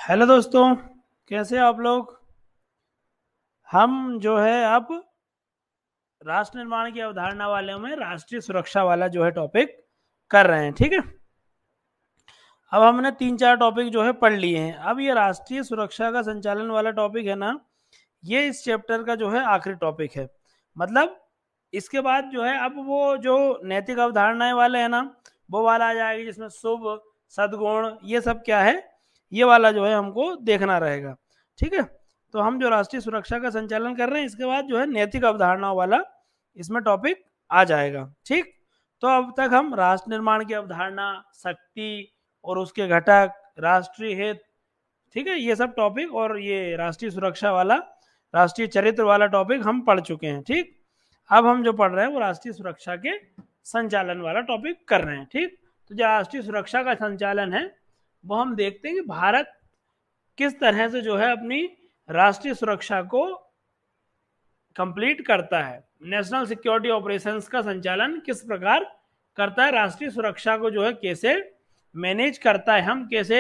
Hello दोस्तों, कैसे आप लोग। हम जो है अब राष्ट्र निर्माण की अवधारणा वाले में राष्ट्रीय सुरक्षा वाला जो है टॉपिक कर रहे हैं। ठीक है, अब हमने 3-4 टॉपिक जो है पढ़ लिए हैं। अब ये राष्ट्रीय सुरक्षा का संचालन वाला टॉपिक है ना, ये इस चैप्टर का जो है आखिरी टॉपिक है। मतलब इसके बाद जो है अब वो जो नैतिक अवधारणाएं वाले है ना, वो वाला आ जाएगी जिसमें शुभ सद्गुण ये सब क्या है, ये वाला जो है हमको देखना रहेगा। ठीक है, तो हम जो राष्ट्रीय सुरक्षा का संचालन कर रहे हैं इसके बाद जो है नैतिक अवधारणाओं वाला इसमें टॉपिक आ जाएगा। ठीक, तो अब तक हम राष्ट्र निर्माण की अवधारणा, शक्ति और उसके घटक, राष्ट्रीय हित, ठीक है, ये सब टॉपिक और ये राष्ट्रीय सुरक्षा वाला, राष्ट्रीय चरित्र वाला टॉपिक हम पढ़ चुके हैं। ठीक, अब हम जो पढ़ रहे हैं वो राष्ट्रीय सुरक्षा के संचालन वाला टॉपिक कर रहे हैं। ठीक, तो जो राष्ट्रीय सुरक्षा का संचालन है वो हम देखते हैं कि भारत किस तरह से जो है अपनी राष्ट्रीय सुरक्षा को कंप्लीट करता है, नेशनल सिक्योरिटी ऑपरेशंस का संचालन किस प्रकार करता है, राष्ट्रीय सुरक्षा को जो है कैसे मैनेज करता है, हम कैसे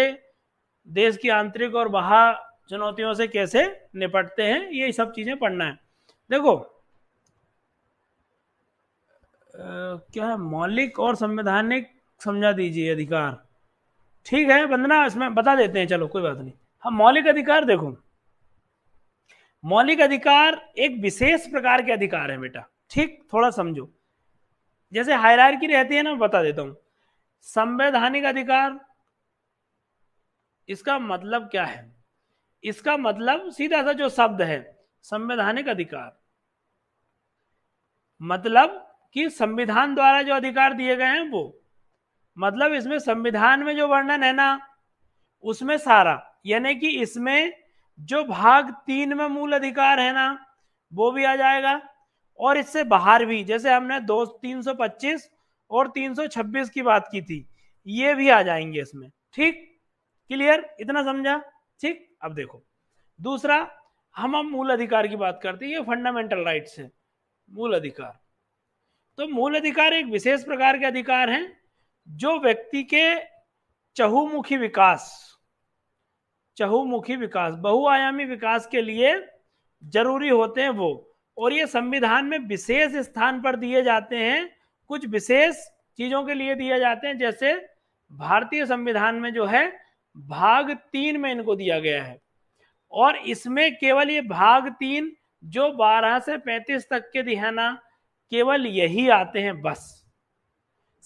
देश की आंतरिक और बाह्य चुनौतियों से कैसे निपटते हैं, ये सब चीजें पढ़ना है। देखो क्या है, मौलिक और संवैधानिक समझा दीजिए अधिकार। ठीक है वंदना, इसमें बता देते हैं, चलो कोई बात नहीं। हम मौलिक अधिकार देखो, मौलिक अधिकार एक विशेष प्रकार के अधिकार है बेटा। ठीक, थोड़ा समझो, जैसे हायरार्की रहती है ना, बता देता हूं। संवैधानिक अधिकार, इसका मतलब क्या है, इसका मतलब सीधा सा जो शब्द है संवैधानिक अधिकार, मतलब कि संविधान द्वारा जो अधिकार दिए गए हैं वो, मतलब इसमें संविधान में जो वर्णन है ना उसमें सारा, यानी कि इसमें जो भाग 3 में मूल अधिकार है ना वो भी आ जाएगा, और इससे बाहर भी, जैसे हमने 325 और 326 की बात की थी, ये भी आ जाएंगे इसमें। ठीक, क्लियर, इतना समझा। ठीक, अब देखो दूसरा, हम अब मूल अधिकार की बात करते हैं, ये फंडामेंटल राइट्स है। मूल अधिकार, तो मूल अधिकार एक विशेष प्रकार के अधिकार हैं जो व्यक्ति के चहुमुखी विकास, बहुआयामी विकास के लिए जरूरी होते हैं वो, और ये संविधान में विशेष स्थान पर दिए जाते हैं, कुछ विशेष चीजों के लिए दिए जाते हैं। जैसे भारतीय संविधान में जो है भाग 3 में इनको दिया गया है, और इसमें केवल ये भाग 3 जो 12 से 35 तक के दिए ना, केवल यही आते हैं बस।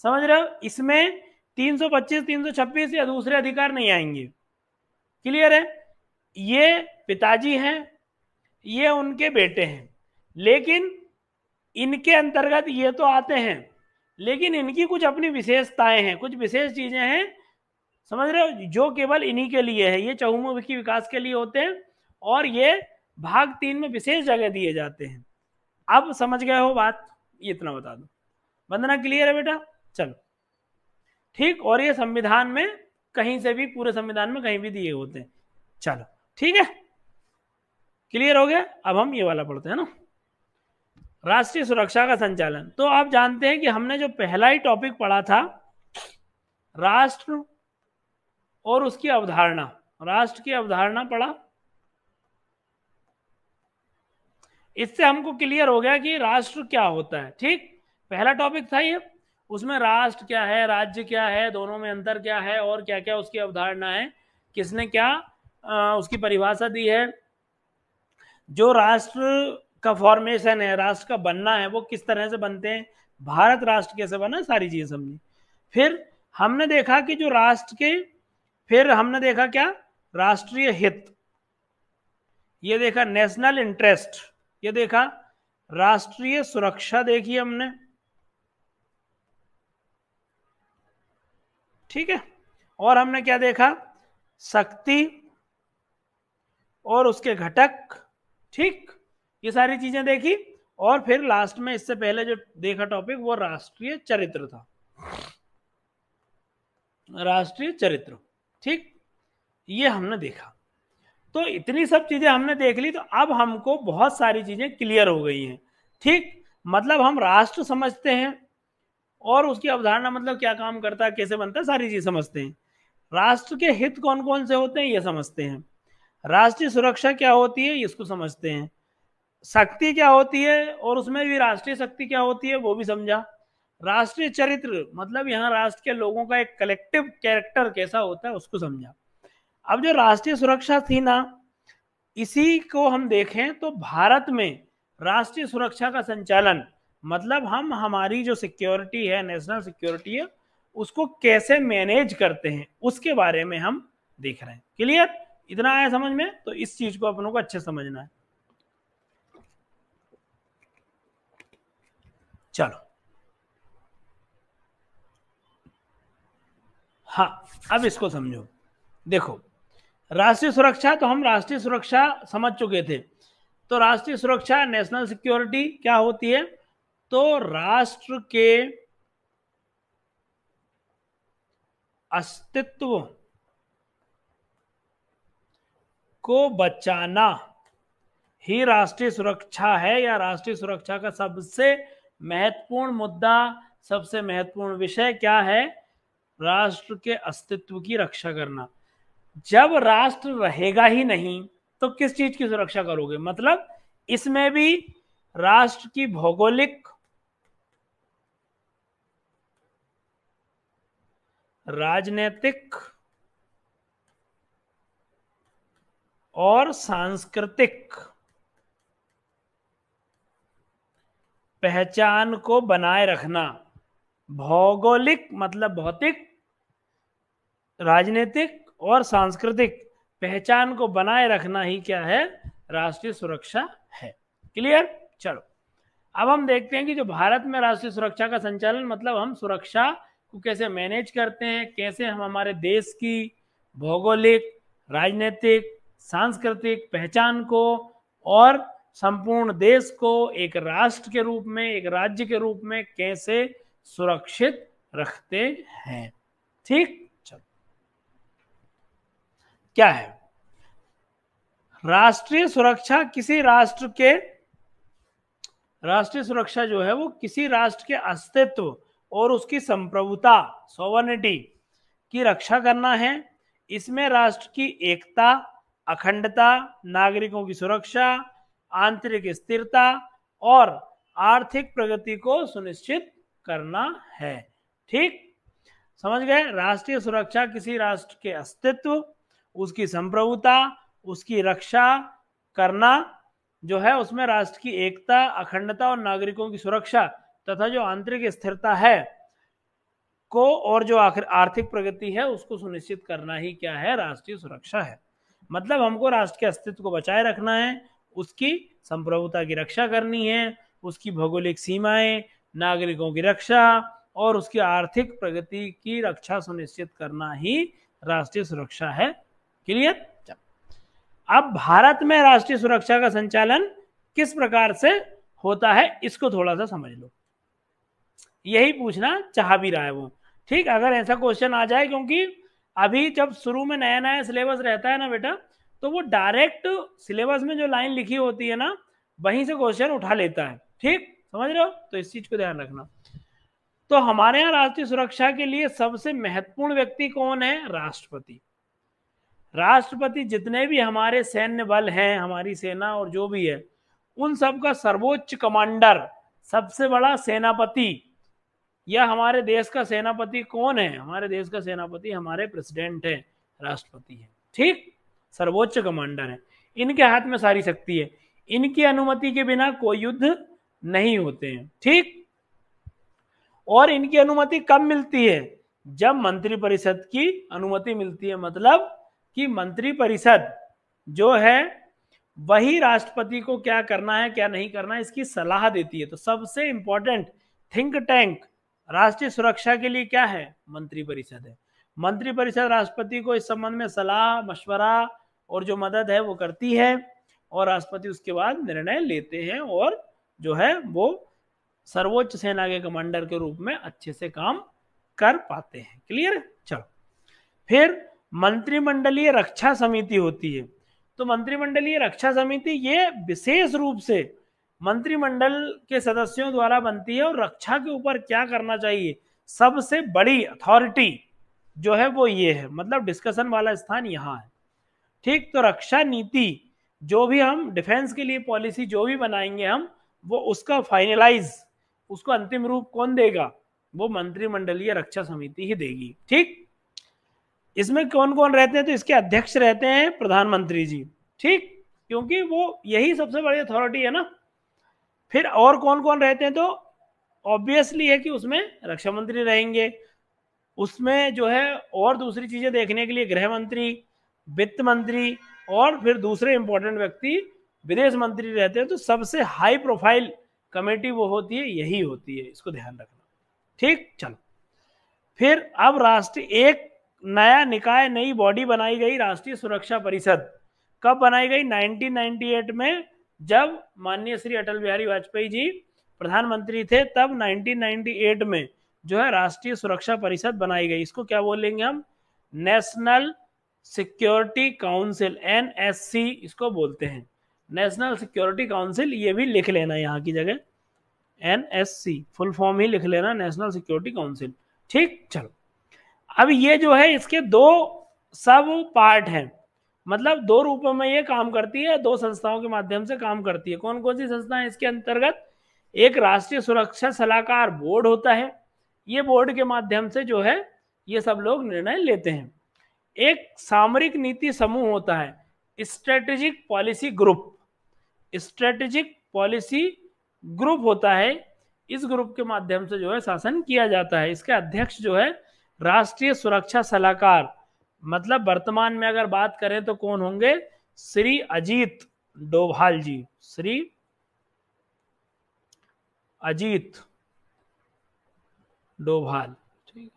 समझ रहे हो, इसमें 325 326 या दूसरे अधिकार नहीं आएंगे। क्लियर है, ये पिताजी हैं, ये उनके बेटे हैं, लेकिन इनके अंतर्गत ये तो आते हैं, लेकिन इनकी कुछ अपनी विशेषताएं हैं, कुछ विशेष चीजें हैं, समझ रहे हो, जो केवल इन्हीं के लिए है, ये चहुमुखी विकास के लिए होते हैं, और ये भाग 3 में विशेष जगह दिए जाते हैं। अब समझ गए हो बात, ये इतना बता दो। वंदना, क्लियर है बेटा, चलो ठीक, और ये संविधान में कहीं से भी, पूरे संविधान में कहीं भी दिए होते हैं। चलो ठीक है, क्लियर हो गया। अब हम ये वाला पढ़ते हैं ना, राष्ट्रीय सुरक्षा का संचालन। तो आप जानते हैं कि हमने जो पहला ही टॉपिक पढ़ा था, राष्ट्र और उसकी अवधारणा, राष्ट्र की अवधारणा पढ़ा, इससे हमको क्लियर हो गया कि राष्ट्र क्या होता है। ठीक, पहला टॉपिक था ये, उसमें राष्ट्र क्या है, राज्य क्या है, दोनों में अंतर क्या है, और क्या क्या उसकी अवधारणा है, किसने क्या उसकी परिभाषा दी है, जो राष्ट्र का फॉर्मेशन है, राष्ट्र का बनना है, वो किस तरह से बनते हैं, भारत राष्ट्र कैसे बना, सारी चीजें समझी। फिर हमने देखा कि जो राष्ट्र के, फिर हमने देखा क्या, राष्ट्रीय हित, ये देखा नेशनल इंटरेस्ट, ये देखा राष्ट्रीय सुरक्षा, देखी हमने। ठीक है, और हमने क्या देखा, शक्ति और उसके घटक। ठीक, ये सारी चीजें देखी, और फिर लास्ट में इससे पहले जो देखा टॉपिक वो राष्ट्रीय चरित्र था, राष्ट्रीय चरित्र। ठीक, ये हमने देखा। तो इतनी सब चीजें हमने देख ली, तो अब हमको बहुत सारी चीजें क्लियर हो गई हैं। ठीक, मतलब हम राष्ट्र समझते हैं, और उसकी अवधारणा मतलब क्या काम करता है, कैसे बनता है, सारी चीज समझते हैं। राष्ट्र के हित कौन कौन से होते हैं ये समझते हैं, राष्ट्रीय सुरक्षा क्या होती है इसको समझते हैं, शक्ति क्या होती है और उसमें भी राष्ट्रीय शक्ति क्या होती है वो भी समझा, राष्ट्रीय चरित्र मतलब यहाँ राष्ट्र के लोगों का एक कलेक्टिव कैरेक्टर कैसा होता है उसको समझा। अब जो राष्ट्रीय सुरक्षा थी ना, इसी को हम देखें तो भारत में राष्ट्रीय सुरक्षा का संचालन मतलब हम हमारी जो सिक्योरिटी है, नेशनल सिक्योरिटी है, उसको कैसे मैनेज करते हैं उसके बारे में हम देख रहे हैं। क्लियर? इतना आया समझ में? तो इस चीज को अपनों को अच्छे समझना है। चलो, हाँ अब इसको समझो। देखो, राष्ट्रीय सुरक्षा तो हम राष्ट्रीय सुरक्षा समझ चुके थे। तो राष्ट्रीय सुरक्षा नेशनल सिक्योरिटी क्या होती है? तो राष्ट्र के अस्तित्व को बचाना ही राष्ट्रीय सुरक्षा है, या राष्ट्रीय सुरक्षा का सबसे महत्वपूर्ण मुद्दा, सबसे महत्वपूर्ण विषय क्या है? राष्ट्र के अस्तित्व की रक्षा करना। जब राष्ट्र रहेगा ही नहीं तो किस चीज की सुरक्षा करोगे? मतलब इसमें भी राष्ट्र की भौगोलिक, राजनीतिक और सांस्कृतिक पहचान को बनाए रखना। भौगोलिक मतलब भौतिक, राजनीतिक और सांस्कृतिक पहचान को बनाए रखना ही क्या है? राष्ट्रीय सुरक्षा है। क्लियर? चलो, अब हम देखते हैं कि जो भारत में राष्ट्रीय सुरक्षा का संचालन मतलब हम सुरक्षा को कैसे मैनेज करते हैं, कैसे हम हमारे देश की भौगोलिक, राजनीतिक, सांस्कृतिक पहचान को और संपूर्ण देश को एक राष्ट्र के रूप में, एक राज्य के रूप में कैसे सुरक्षित रखते हैं। ठीक, चलो, क्या है राष्ट्रीय सुरक्षा? किसी राष्ट्र के, राष्ट्रीय सुरक्षा जो है वो किसी राष्ट्र के अस्तित्व और उसकी संप्रभुता, सॉवर्निटी की रक्षा करना है। इसमें राष्ट्र की एकता, अखंडता, नागरिकों की सुरक्षा, आंतरिक स्थिरता और आर्थिक प्रगति को सुनिश्चित करना है। ठीक, समझ गए? राष्ट्रीय सुरक्षा किसी राष्ट्र के अस्तित्व, उसकी संप्रभुता, उसकी रक्षा करना जो है, उसमें राष्ट्र की एकता, अखंडता और नागरिकों की सुरक्षा तथा जो आंतरिक स्थिरता है को और जो आर्थिक प्रगति है उसको सुनिश्चित करना ही क्या है? राष्ट्रीय सुरक्षा है। मतलब हमको राष्ट्र के अस्तित्व को बचाए रखना है, उसकी संप्रभुता की रक्षा करनी है, उसकी भौगोलिक सीमाएं, नागरिकों की रक्षा और उसकी आर्थिक प्रगति की रक्षा सुनिश्चित करना ही राष्ट्रीय सुरक्षा है। क्लियर? अब भारत में राष्ट्रीय सुरक्षा का संचालन किस प्रकार से होता है इसको थोड़ा सा समझ लो। यही पूछना चाह भी रहा है वो। ठीक, अगर ऐसा क्वेश्चन आ जाए, क्योंकि अभी जब शुरू में नया नया सिलेबस रहता है ना बेटा, तो वो डायरेक्ट सिलेबस में जो लाइन लिखी होती है ना वहीं से क्वेश्चन उठा लेता है। ठीक, समझ रहे हो? तो इस चीज को ध्यान रखना। तो हमारे यहाँ राष्ट्रीय सुरक्षा के लिए सबसे महत्वपूर्ण व्यक्ति कौन है? राष्ट्रपति। राष्ट्रपति जितने भी हमारे सैन्य बल हैं, हमारी सेना और जो भी है, उन सब का सर्वोच्च कमांडर, सबसे बड़ा सेनापति, या हमारे देश का सेनापति कौन है? हमारे देश का सेनापति हमारे प्रेसिडेंट है, राष्ट्रपति है। ठीक, सर्वोच्च कमांडर है, इनके हाथ में सारी शक्ति है, इनकी अनुमति के बिना कोई युद्ध नहीं होते हैं। ठीक, और इनकी अनुमति कब मिलती है? जब मंत्रिपरिषद की अनुमति मिलती है। मतलब कि मंत्रिपरिषद जो है वही राष्ट्रपति को क्या करना है क्या नहीं करना है इसकी सलाह देती है। तो सबसे इंपॉर्टेंट थिंक टैंक राष्ट्रीय सुरक्षा के लिए क्या है? मंत्रिपरिषद है। मंत्रिपरिषद राष्ट्रपति को इस संबंध में सलाह, मशवरा और जो मदद है वो करती है, और राष्ट्रपति उसके बाद निर्णय लेते हैं और जो है वो सर्वोच्च सेना के कमांडर के रूप में अच्छे से काम कर पाते हैं। क्लियर? चलो, फिर मंत्रिमंडलीय रक्षा समिति होती है। तो मंत्रिमंडलीय रक्षा समिति ये विशेष रूप से मंत्रिमंडल के सदस्यों द्वारा बनती है, और रक्षा के ऊपर क्या करना चाहिए सबसे बड़ी अथॉरिटी जो है वो ये है, मतलब डिस्कशन वाला स्थान यहाँ है। ठीक, तो रक्षा नीति जो भी हम डिफेंस के लिए पॉलिसी जो भी बनाएंगे हम, वो उसका फाइनलाइज, उसको अंतिम रूप कौन देगा? वो मंत्रिमंडलीय रक्षा समिति ही देगी। ठीक, इसमें कौन कौन रहते हैं? तो इसके अध्यक्ष रहते हैं प्रधानमंत्री जी। ठीक, क्योंकि वो यही सबसे बड़ी अथॉरिटी है ना। फिर और कौन कौन रहते हैं? तो ऑब्वियसली है कि उसमें रक्षा मंत्री रहेंगे, उसमें जो है और दूसरी चीजें देखने के लिए गृह मंत्री, वित्त मंत्री, और फिर दूसरे इंपॉर्टेंट व्यक्ति विदेश मंत्री रहते हैं। तो सबसे हाई प्रोफाइल कमेटी वो होती है, यही होती है, इसको ध्यान रखना। ठीक, चलो फिर अब राष्ट्रीय एक नया निकाय, नई बॉडी बनाई गई, राष्ट्रीय सुरक्षा परिषद। कब बनाई गई? 1998 में, जब माननीय श्री अटल बिहारी वाजपेयी जी प्रधानमंत्री थे, तब 1998 में जो है राष्ट्रीय सुरक्षा परिषद बनाई गई। इसको क्या बोलेंगे हम? नेशनल सिक्योरिटी काउंसिल, एनएससी इसको बोलते हैं, नेशनल सिक्योरिटी काउंसिल। ये भी लिख लेना यहाँ की जगह, एनएससी फुल फॉर्म ही लिख लेना, नेशनल सिक्योरिटी काउंसिल। ठीक, चलो अब ये जो है इसके दो सब पार्ट हैं, मतलब दो रूपों में ये काम करती है, दो संस्थाओं के माध्यम से काम करती है। कौन कौन सी संस्थाएं इसके अंतर्गत? एक राष्ट्रीय सुरक्षा सलाहकार बोर्ड होता है, ये बोर्ड के माध्यम से जो है ये सब लोग निर्णय लेते हैं। एक सामरिक नीति समूह होता है, strategic policy group, strategic policy group होता है। इस ग्रुप के माध्यम से जो है शासन किया जाता है। इसके अध्यक्ष जो है राष्ट्रीय सुरक्षा सलाहकार, मतलब वर्तमान में अगर बात करें तो कौन होंगे? श्री अजीत डोभाल जी, श्री अजीत डोभाल। ठीक,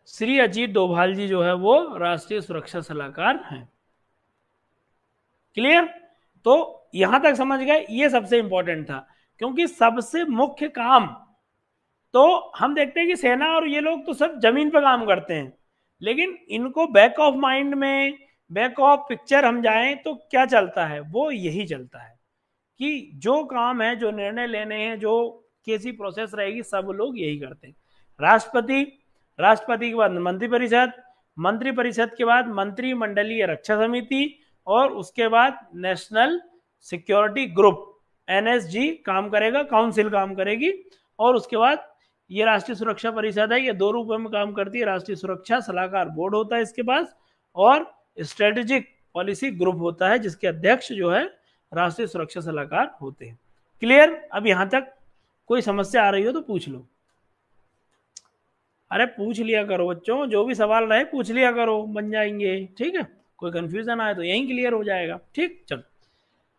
श्री अजीत डोभाल जी जो है वो राष्ट्रीय सुरक्षा सलाहकार हैं। क्लियर? तो यहां तक समझ गए, ये सबसे इंपॉर्टेंट था, क्योंकि सबसे मुख्य काम तो हम देखते हैं कि सेना और ये लोग तो सब जमीन पर काम करते हैं, लेकिन इनको बैक ऑफ माइंड में, बैक ऑफ पिक्चर हम जाएं तो क्या चलता है? वो यही चलता है कि जो काम है, जो निर्णय लेने हैं, जो कैसी प्रोसेस रहेगी, सब लोग यही करते हैं। राष्ट्रपति, राष्ट्रपति के बाद मंत्रिपरिषद, मंत्रिपरिषद के बाद मंत्रिमंडलीय रक्षा समिति, और उसके बाद नेशनल सिक्योरिटी ग्रुप, एनएसजी काम करेगा, काउंसिल काम करेगी। और उसके बाद ये राष्ट्रीय सुरक्षा परिषद है, ये दो रूपों में काम करती है। राष्ट्रीय सुरक्षा सलाहकार बोर्ड होता है इसके पास, और स्ट्रेटेजिक पॉलिसी ग्रुप होता है, जिसके अध्यक्ष जो है राष्ट्रीय सुरक्षा सलाहकार होते हैं। क्लियर? अब यहां तक कोई समस्या आ रही हो तो पूछ लो। अरे पूछ लिया करो बच्चों, जो भी सवाल रहे पूछ लिया करो, बन जाएंगे। ठीक है, कोई कंफ्यूजन आए तो यहीं क्लियर हो जाएगा। ठीक, चलो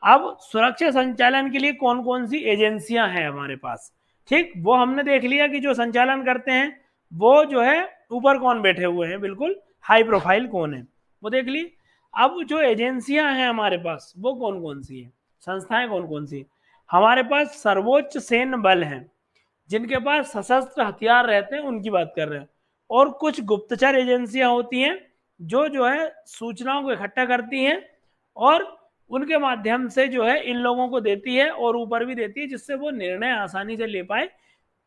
अब सुरक्षा संचालन के लिए कौन कौन सी एजेंसियां हैं हमारे पास? ठीक, वो हमने देख लिया कि जो संचालन करते हैं वो जो है ऊपर कौन बैठे हुए हैं, बिल्कुल हाई प्रोफाइल कौन है, वो देख ली। अब जो एजेंसियां हैं हमारे पास वो कौन कौन सी हैं, संस्थाएं कौन कौन सी? हमारे पास सर्वोच्च सैन्य बल हैं, जिनके पास सशस्त्र हथियार रहते हैं, उनकी बात कर रहे हैं। और कुछ गुप्तचर एजेंसियां होती हैं जो है सूचनाओं को इकट्ठा करती हैं और उनके माध्यम से जो है इन लोगों को देती है और ऊपर भी देती है, जिससे वो निर्णय आसानी से ले पाए,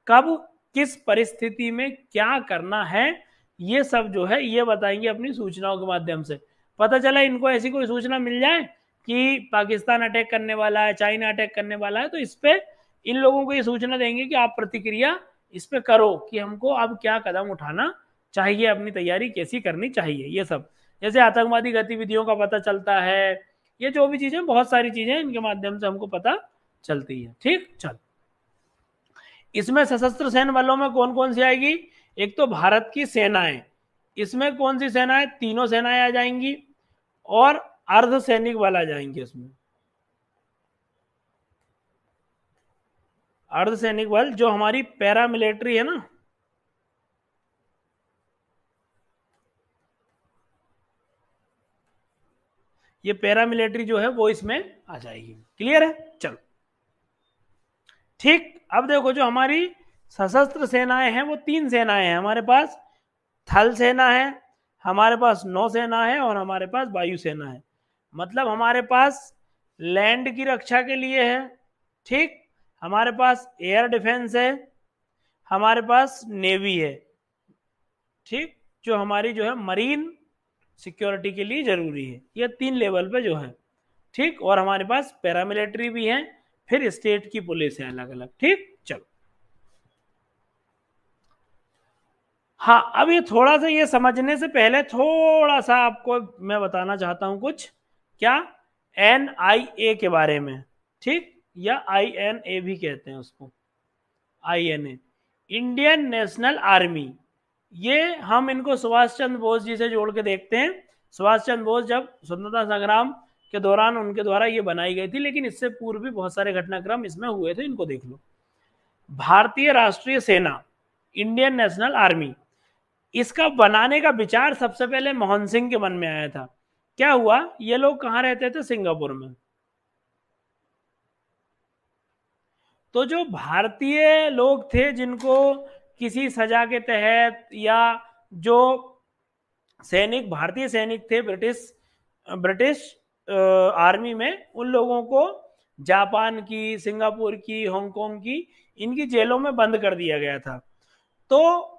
कब किस परिस्थिति में क्या करना है, ये सब जो है ये बताएंगे अपनी सूचनाओं के माध्यम से। पता चला इनको ऐसी कोई सूचना मिल जाए कि पाकिस्तान अटैक करने वाला है, चाइना अटैक करने वाला है, तो इस पे इन लोगों को ये सूचना देंगे कि आप प्रतिक्रिया इस पे करो कि हमको अब क्या कदम उठाना चाहिए, अपनी तैयारी कैसी करनी चाहिए। ये सब जैसे आतंकवादी गतिविधियों का पता चलता है, ये जो भी चीजें, बहुत सारी चीजें इनके माध्यम से हमको पता चलती है। ठीक, चल इसमें सशस्त्र सैन्य बलों में कौन कौन सी आएगी? एक तो भारत की सेनाएं, इसमें कौन सी सेनाएं? तीनों सेनाएं आ जाएंगी, और अर्धसैनिक बल आ जाएंगे इसमें। अर्धसैनिक बल जो हमारी पैरामिलिट्री है ना, ये पैरामिलिट्री जो है वो इसमें आ जाएगी। क्लियर है? चलो ठीक, अब देखो जो हमारी सशस्त्र सेनाएं हैं वो तीन सेनाएं हैं हमारे पास। थल सेना है, हमारे पास नौसेना है, और हमारे पास वायुसेना है। मतलब हमारे पास लैंड की रक्षा के लिए है, ठीक, हमारे पास एयर डिफेंस है, हमारे पास नेवी है। ठीक, जो हमारी जो है मरीन सिक्योरिटी के लिए जरूरी है। ये 3 लेवल पे जो है, ठीक। और हमारे पास पैरामिलिट्री भी है, फिर स्टेट की पुलिस है अलग अलग, ठीक। चलो, हाँ, अब ये थोड़ा सा, ये समझने से पहले थोड़ा सा आपको मैं बताना चाहता हूं कुछ। क्या? NIA के बारे में, ठीक, या INA भी कहते हैं उसको, INA, इंडियन नेशनल आर्मी। ये हम इनको सुभाष चंद्र बोस जी से जोड़ के देखते हैं। सुभाष चंद्र बोस जब स्वतंत्रता संग्राम के दौरान उनके द्वारा ये बनाई गई थी, लेकिन इससे पूर्व भी बहुत सारे घटनाक्रम इसमें हुए थे, इनको देख लो। भारतीय राष्ट्रीय सेना, इंडियन नेशनल आर्मी, इसका बनाने का विचार सबसे पहले मोहन सिंह के मन में आया था। क्या हुआ, ये लोग कहाँ रहते थे? सिंगापुर में। तो जो भारतीय लोग थे जिनको किसी सजा के तहत, या जो सैनिक, भारतीय सैनिक थे ब्रिटिश ब्रिटिश आर्मी में, उन लोगों को जापान की, सिंगापुर की, हांगकांग की, इनकी जेलों में बंद कर दिया गया था। तो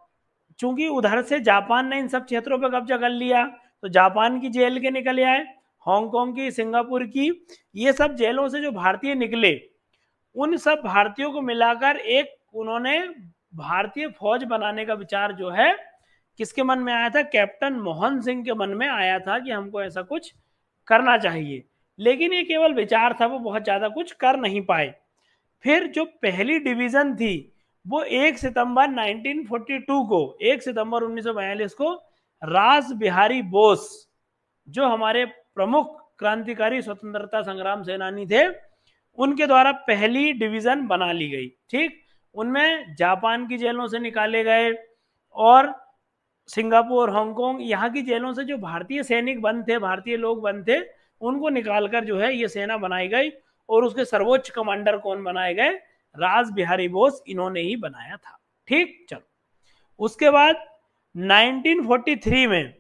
चूंकि उधर से जापान ने इन सब क्षेत्रों पर कब्जा कर लिया, तो जापान की जेल के निकले आए, हांगकांग की, सिंगापुर की, ये सब जेलों से जो भारतीय निकले, उन सब भारतीयों को मिलाकर एक उन्होंने भारतीय फौज बनाने का विचार जो है किसके मन में आया था? कैप्टन मोहन सिंह के मन में आया था कि हमको ऐसा कुछ करना चाहिए। लेकिन ये केवल विचार था, वो बहुत ज्यादा कुछ कर नहीं पाए। फिर जो पहली डिवीजन थी, वो 1 सितंबर 1942 को, 1 सितंबर 1942 को रास बिहारी बोस, जो हमारे प्रमुख क्रांतिकारी स्वतंत्रता संग्राम सेनानी थे, उनके द्वारा पहली डिवीजन बना ली गई, ठीक। उनमें जापान की जेलों से निकाले गए, और सिंगापुर, हांगकांग, यहाँ की जेलों से जो भारतीय सैनिक बंद थे, भारतीय लोग बंद थे, उनको निकालकर जो है ये सेना बनाई गई। और उसके सर्वोच्च कमांडर कौन बनाए गए? रास बिहारी बोस, इन्होंने ही बनाया था, ठीक। चलो, उसके बाद 1943 में,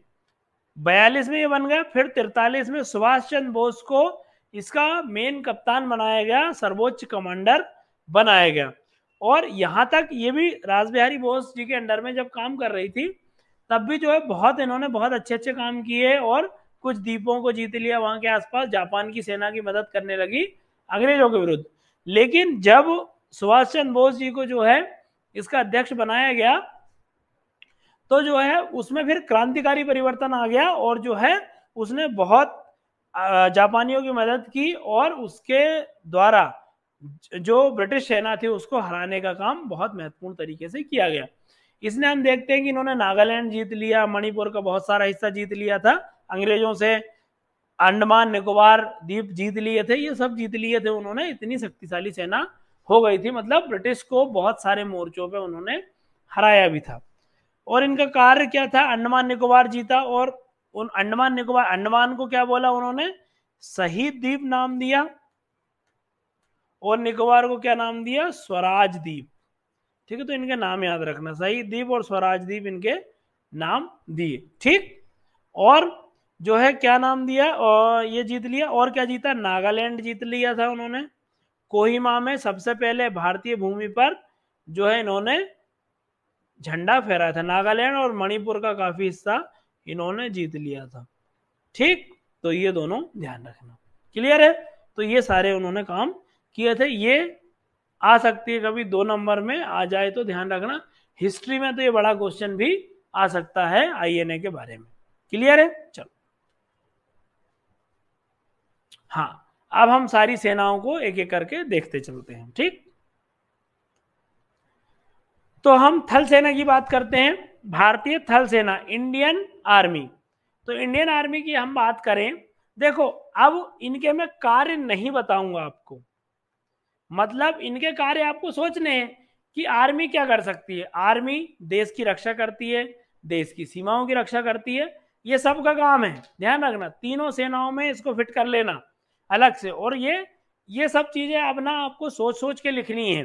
42 में ये बन गया, फिर 43 में सुभाष चंद्र बोस को इसका मेन कप्तान बनाया गया, सर्वोच्च कमांडर बनाया गया। और यहां तक ये भी रास बिहारी बोस जी के अंडर में जब काम कर रही थी, तब भी जो है बहुत इन्होंने बहुत अच्छे अच्छे काम किए, और कुछ द्वीपों को जीत लिया वहां के आसपास, जापान की सेना की मदद करने लगी अंग्रेजों के विरुद्ध। लेकिन जब सुभाष चंद्र बोस जी को जो है इसका अध्यक्ष बनाया गया, तो जो है उसमें फिर क्रांतिकारी परिवर्तन आ गया, और जो है उसने बहुत जापानियों की मदद की, और उसके द्वारा जो ब्रिटिश सेना थी उसको हराने का काम बहुत महत्वपूर्ण तरीके से किया गया। इसने हम देखते हैं कि इन्होंने नागालैंड जीत लिया, मणिपुर का बहुत सारा हिस्सा जीत लिया था अंग्रेजों से, अंडमान निकोबार द्वीप जीत लिए थे, ये सब जीत लिए थे उन्होंने। इतनी शक्तिशाली सेना हो गई थी, मतलब ब्रिटिश को बहुत सारे मोर्चों पे उन्होंने हराया भी था। और इनका कार्य क्या था? अंडमान निकोबार जीता, और उन अंडमान निकोबार, अंडमान को क्या बोला उन्होंने? शहीद द्वीप नाम दिया, और निकोबार को क्या नाम दिया? स्वराज द्वीप, ठीक है। तो इनके नाम याद रखना, शहीद द्वीप और स्वराज द्वीप इनके नाम दिए, ठीक। और जो है क्या नाम दिया, और ये जीत लिया। और क्या जीता? नागालैंड जीत लिया था उन्होंने। कोहिमा में सबसे पहले भारतीय भूमि पर जो है इन्होंने झंडा फहराया था। नागालैंड और मणिपुर का काफी हिस्सा इन्होंने जीत लिया था, ठीक। तो ये दोनों ध्यान रखना, क्लियर है। तो ये सारे उन्होंने काम किए थे। ये आ सकती है कभी 2 नंबर में आ जाए तो ध्यान रखना। हिस्ट्री में तो ये बड़ा क्वेश्चन भी आ सकता है INA के बारे में, क्लियर है। चलो, हाँ, अब हम सारी सेनाओं को एक एक करके देखते चलते हैं, ठीक। तो हम थल सेना की बात करते हैं। भारतीय थल सेना, इंडियन आर्मी। तो इंडियन आर्मी की हम बात करें, देखो अब इनके मैं कार्य नहीं बताऊंगा आपको, मतलब इनके कार्य आपको सोचने हैं कि आर्मी क्या कर सकती है। आर्मी देश की रक्षा करती है, देश की सीमाओं की रक्षा करती है, ये सब का काम है। ध्यान रखना, तीनों सेनाओं में इसको फिट कर लेना अलग से। और ये सब चीजें अब ना आपको सोच सोच के लिखनी है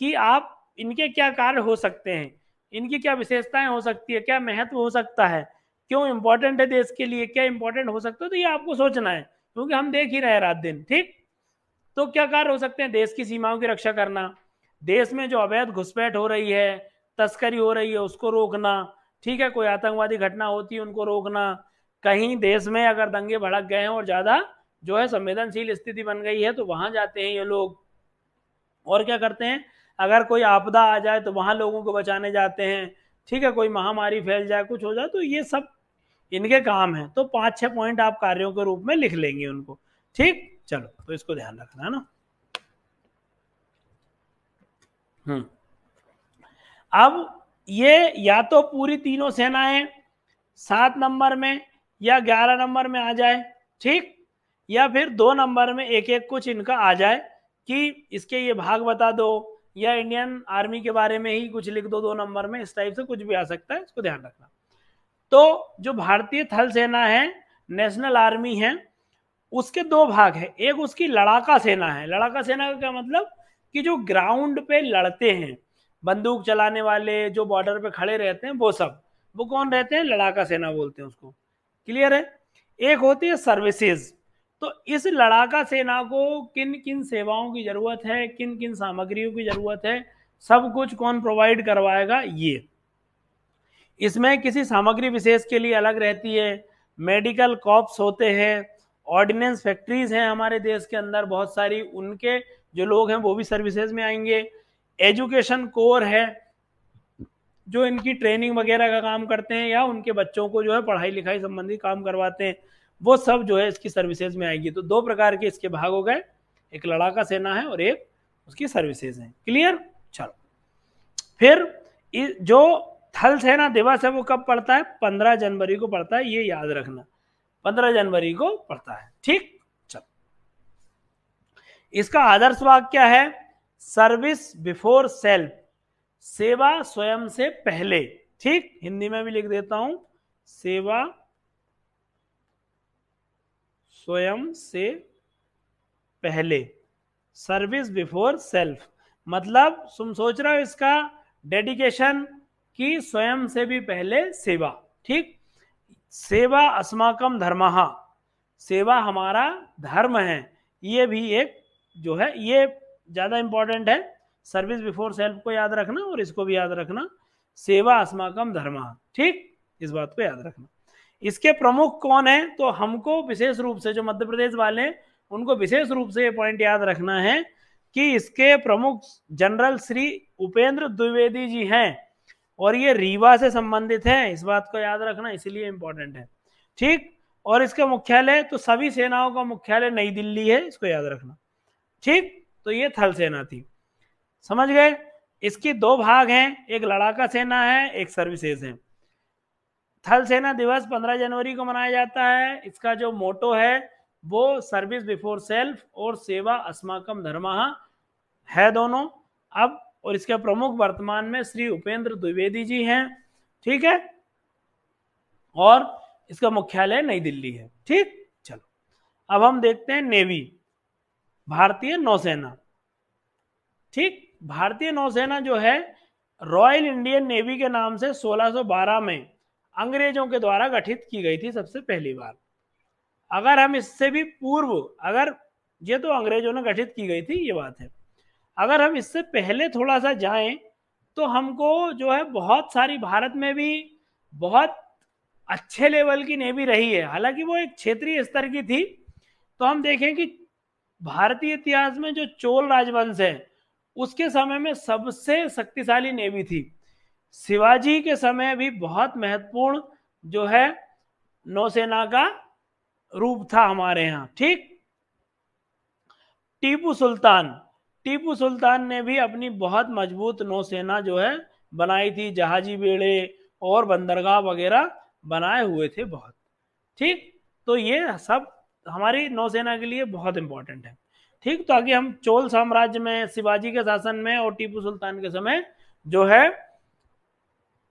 कि आप इनके क्या कार्य हो सकते हैं, इनकी क्या विशेषताएं हो सकती है, क्या महत्व हो सकता है, क्यों इंपॉर्टेंट है देश के लिए, क्या इंपॉर्टेंट हो सकता है। तो ये आपको सोचना है, क्योंकि हम देख ही रहे रात दिन, ठीक। तो क्या कार्य हो सकते हैं? देश की सीमाओं की रक्षा करना, देश में जो अवैध घुसपैठ हो रही है, तस्करी हो रही है, उसको रोकना, ठीक है, कोई आतंकवादी घटना होती है उनको रोकना, कहीं देश में अगर दंगे भड़क गए हैं और ज़्यादा जो है संवेदनशील स्थिति बन गई है तो वहाँ जाते हैं ये लोग। और क्या करते हैं, अगर कोई आपदा आ जाए तो वहाँ लोगों को बचाने जाते हैं, ठीक है, कोई महामारी फैल जाए, कुछ हो जाए, तो ये सब इनके काम है। तो 5-6 पॉइंट आप कार्यों के रूप में लिख लेंगे उनको। ठीक, चलो, तो इसको ध्यान रखना है ना। अब ये या तो पूरी तीनों सेनाएं 7 नंबर में या 11 नंबर में आ जाए, ठीक, या फिर 2 नंबर में एक एक कुछ इनका आ जाए कि इसके ये भाग बता दो, या इंडियन आर्मी के बारे में ही कुछ लिख दो 2 नंबर में, इस टाइप से कुछ भी आ सकता है, इसको ध्यान रखना। तो जो भारतीय थल सेना है, नेशनल आर्मी है, उसके 2 भाग है। एक उसकी लड़ाका सेना है। लड़ाका सेना का क्या मतलब कि जो ग्राउंड पे लड़ते हैं, बंदूक चलाने वाले, जो बॉर्डर पे खड़े रहते हैं, वो सब, वो कौन रहते हैं, लड़ाका सेना बोलते हैं उसको। क्लियर है। एक होती है सर्विसेज। तो इस लड़ाका सेना को किन किन सेवाओं की जरूरत है, किन किन सामग्रियों की जरूरत है, सब कुछ कौन प्रोवाइड करवाएगा, ये इसमें किसी सामग्री विशेष के लिए अलग रहती है, मेडिकल कॉप्स होते हैं, ऑर्डिनेंस फैक्ट्रीज हैं हमारे देश के अंदर बहुत सारी, उनके जो लोग हैं वो भी सर्विसेज में आएंगे। एजुकेशन कोर है, जो इनकी ट्रेनिंग वगैरह का काम करते हैं या उनके बच्चों को जो है पढ़ाई लिखाई संबंधी काम करवाते हैं, वो सब जो है इसकी सर्विसेज में आएगी। तो 2 प्रकार के इसके भाग हो गए, एक लड़ाका सेना है और एक उसकी सर्विसेज है। क्लियर। चलो, फिर जो थल सेना दिवस है वो कब पड़ता है, 15 जनवरी को पड़ता है, ये याद रखना, 15 जनवरी को पड़ता है। ठीक, चलो, इसका आदर्श वाक्य क्या है, सर्विस बिफोर सेल्फ, सेवा स्वयं से पहले। ठीक, हिंदी में भी लिख देता हूं, सेवा स्वयं से पहले, सर्विस बिफोर सेल्फ, मतलब तुम सोच रहे हो इसका डेडिकेशन की स्वयं से भी पहले सेवा। ठीक, सेवा अस्माकम धर्मः, सेवा हमारा धर्म है, ये भी एक जो है ये ज्यादा इंपॉर्टेंट है। सर्विस बिफोर सेल्फ को याद रखना और इसको भी याद रखना, सेवा अस्माकम धर्मः। ठीक, इस बात को याद रखना। इसके प्रमुख कौन है, तो हमको विशेष रूप से जो मध्य प्रदेश वाले हैं उनको विशेष रूप से ये पॉइंट याद रखना है कि इसके प्रमुख जनरल श्री उपेंद्र द्विवेदी जी हैं और ये रीवा से संबंधित है, इस बात को याद रखना, इसलिए इंपॉर्टेंट है। ठीक, और इसका मुख्यालय, तो सभी सेनाओं का मुख्यालय नई दिल्ली है, इसको याद रखना। ठीक, तो ये थल सेना थी, समझ गए। इसकी 2 भाग हैं, एक लड़ाका सेना है, एक सर्विसेज है। थल सेना दिवस 15 जनवरी को मनाया जाता है। इसका जो मोटो है वो सर्विस बिफोर सेल्फ और सेवा अस्माकम धर्मः है दोनों। अब और इसके प्रमुख वर्तमान में श्री उपेंद्र द्विवेदी जी हैं। ठीक है, और इसका मुख्यालय नई दिल्ली है। ठीक, चलो, अब हम देखते हैं नेवी, भारतीय नौसेना। ठीक, भारतीय नौसेना जो है रॉयल इंडियन नेवी के नाम से 1612 में अंग्रेजों के द्वारा गठित की गई थी सबसे पहली बार। अगर हम इससे भी पूर्व, अगर ये तो अंग्रेजों ने गठित की गई थी, ये बात है, अगर हम इससे पहले थोड़ा सा जाएं तो हमको जो है बहुत सारी भारत में भी बहुत अच्छे लेवल की नेवी रही है, हालांकि वो एक क्षेत्रीय स्तर की थी। तो हम देखें कि भारतीय इतिहास में जो चोल राजवंश है उसके समय में सबसे शक्तिशाली नेवी थी। शिवाजी के समय भी बहुत महत्वपूर्ण जो है नौसेना का रूप था हमारे यहाँ। ठीक, टीपू सुल्तान ने भी अपनी बहुत मजबूत नौसेना जो है बनाई थी, जहाजी बेड़े और बंदरगाह वगैरह बनाए हुए थे बहुत। ठीक, तो ये सब हमारी नौसेना के लिए बहुत इंपॉर्टेंट है। ठीक, तो आगे हम चोल साम्राज्य में, शिवाजी के शासन में और टीपू सुल्तान के समय जो है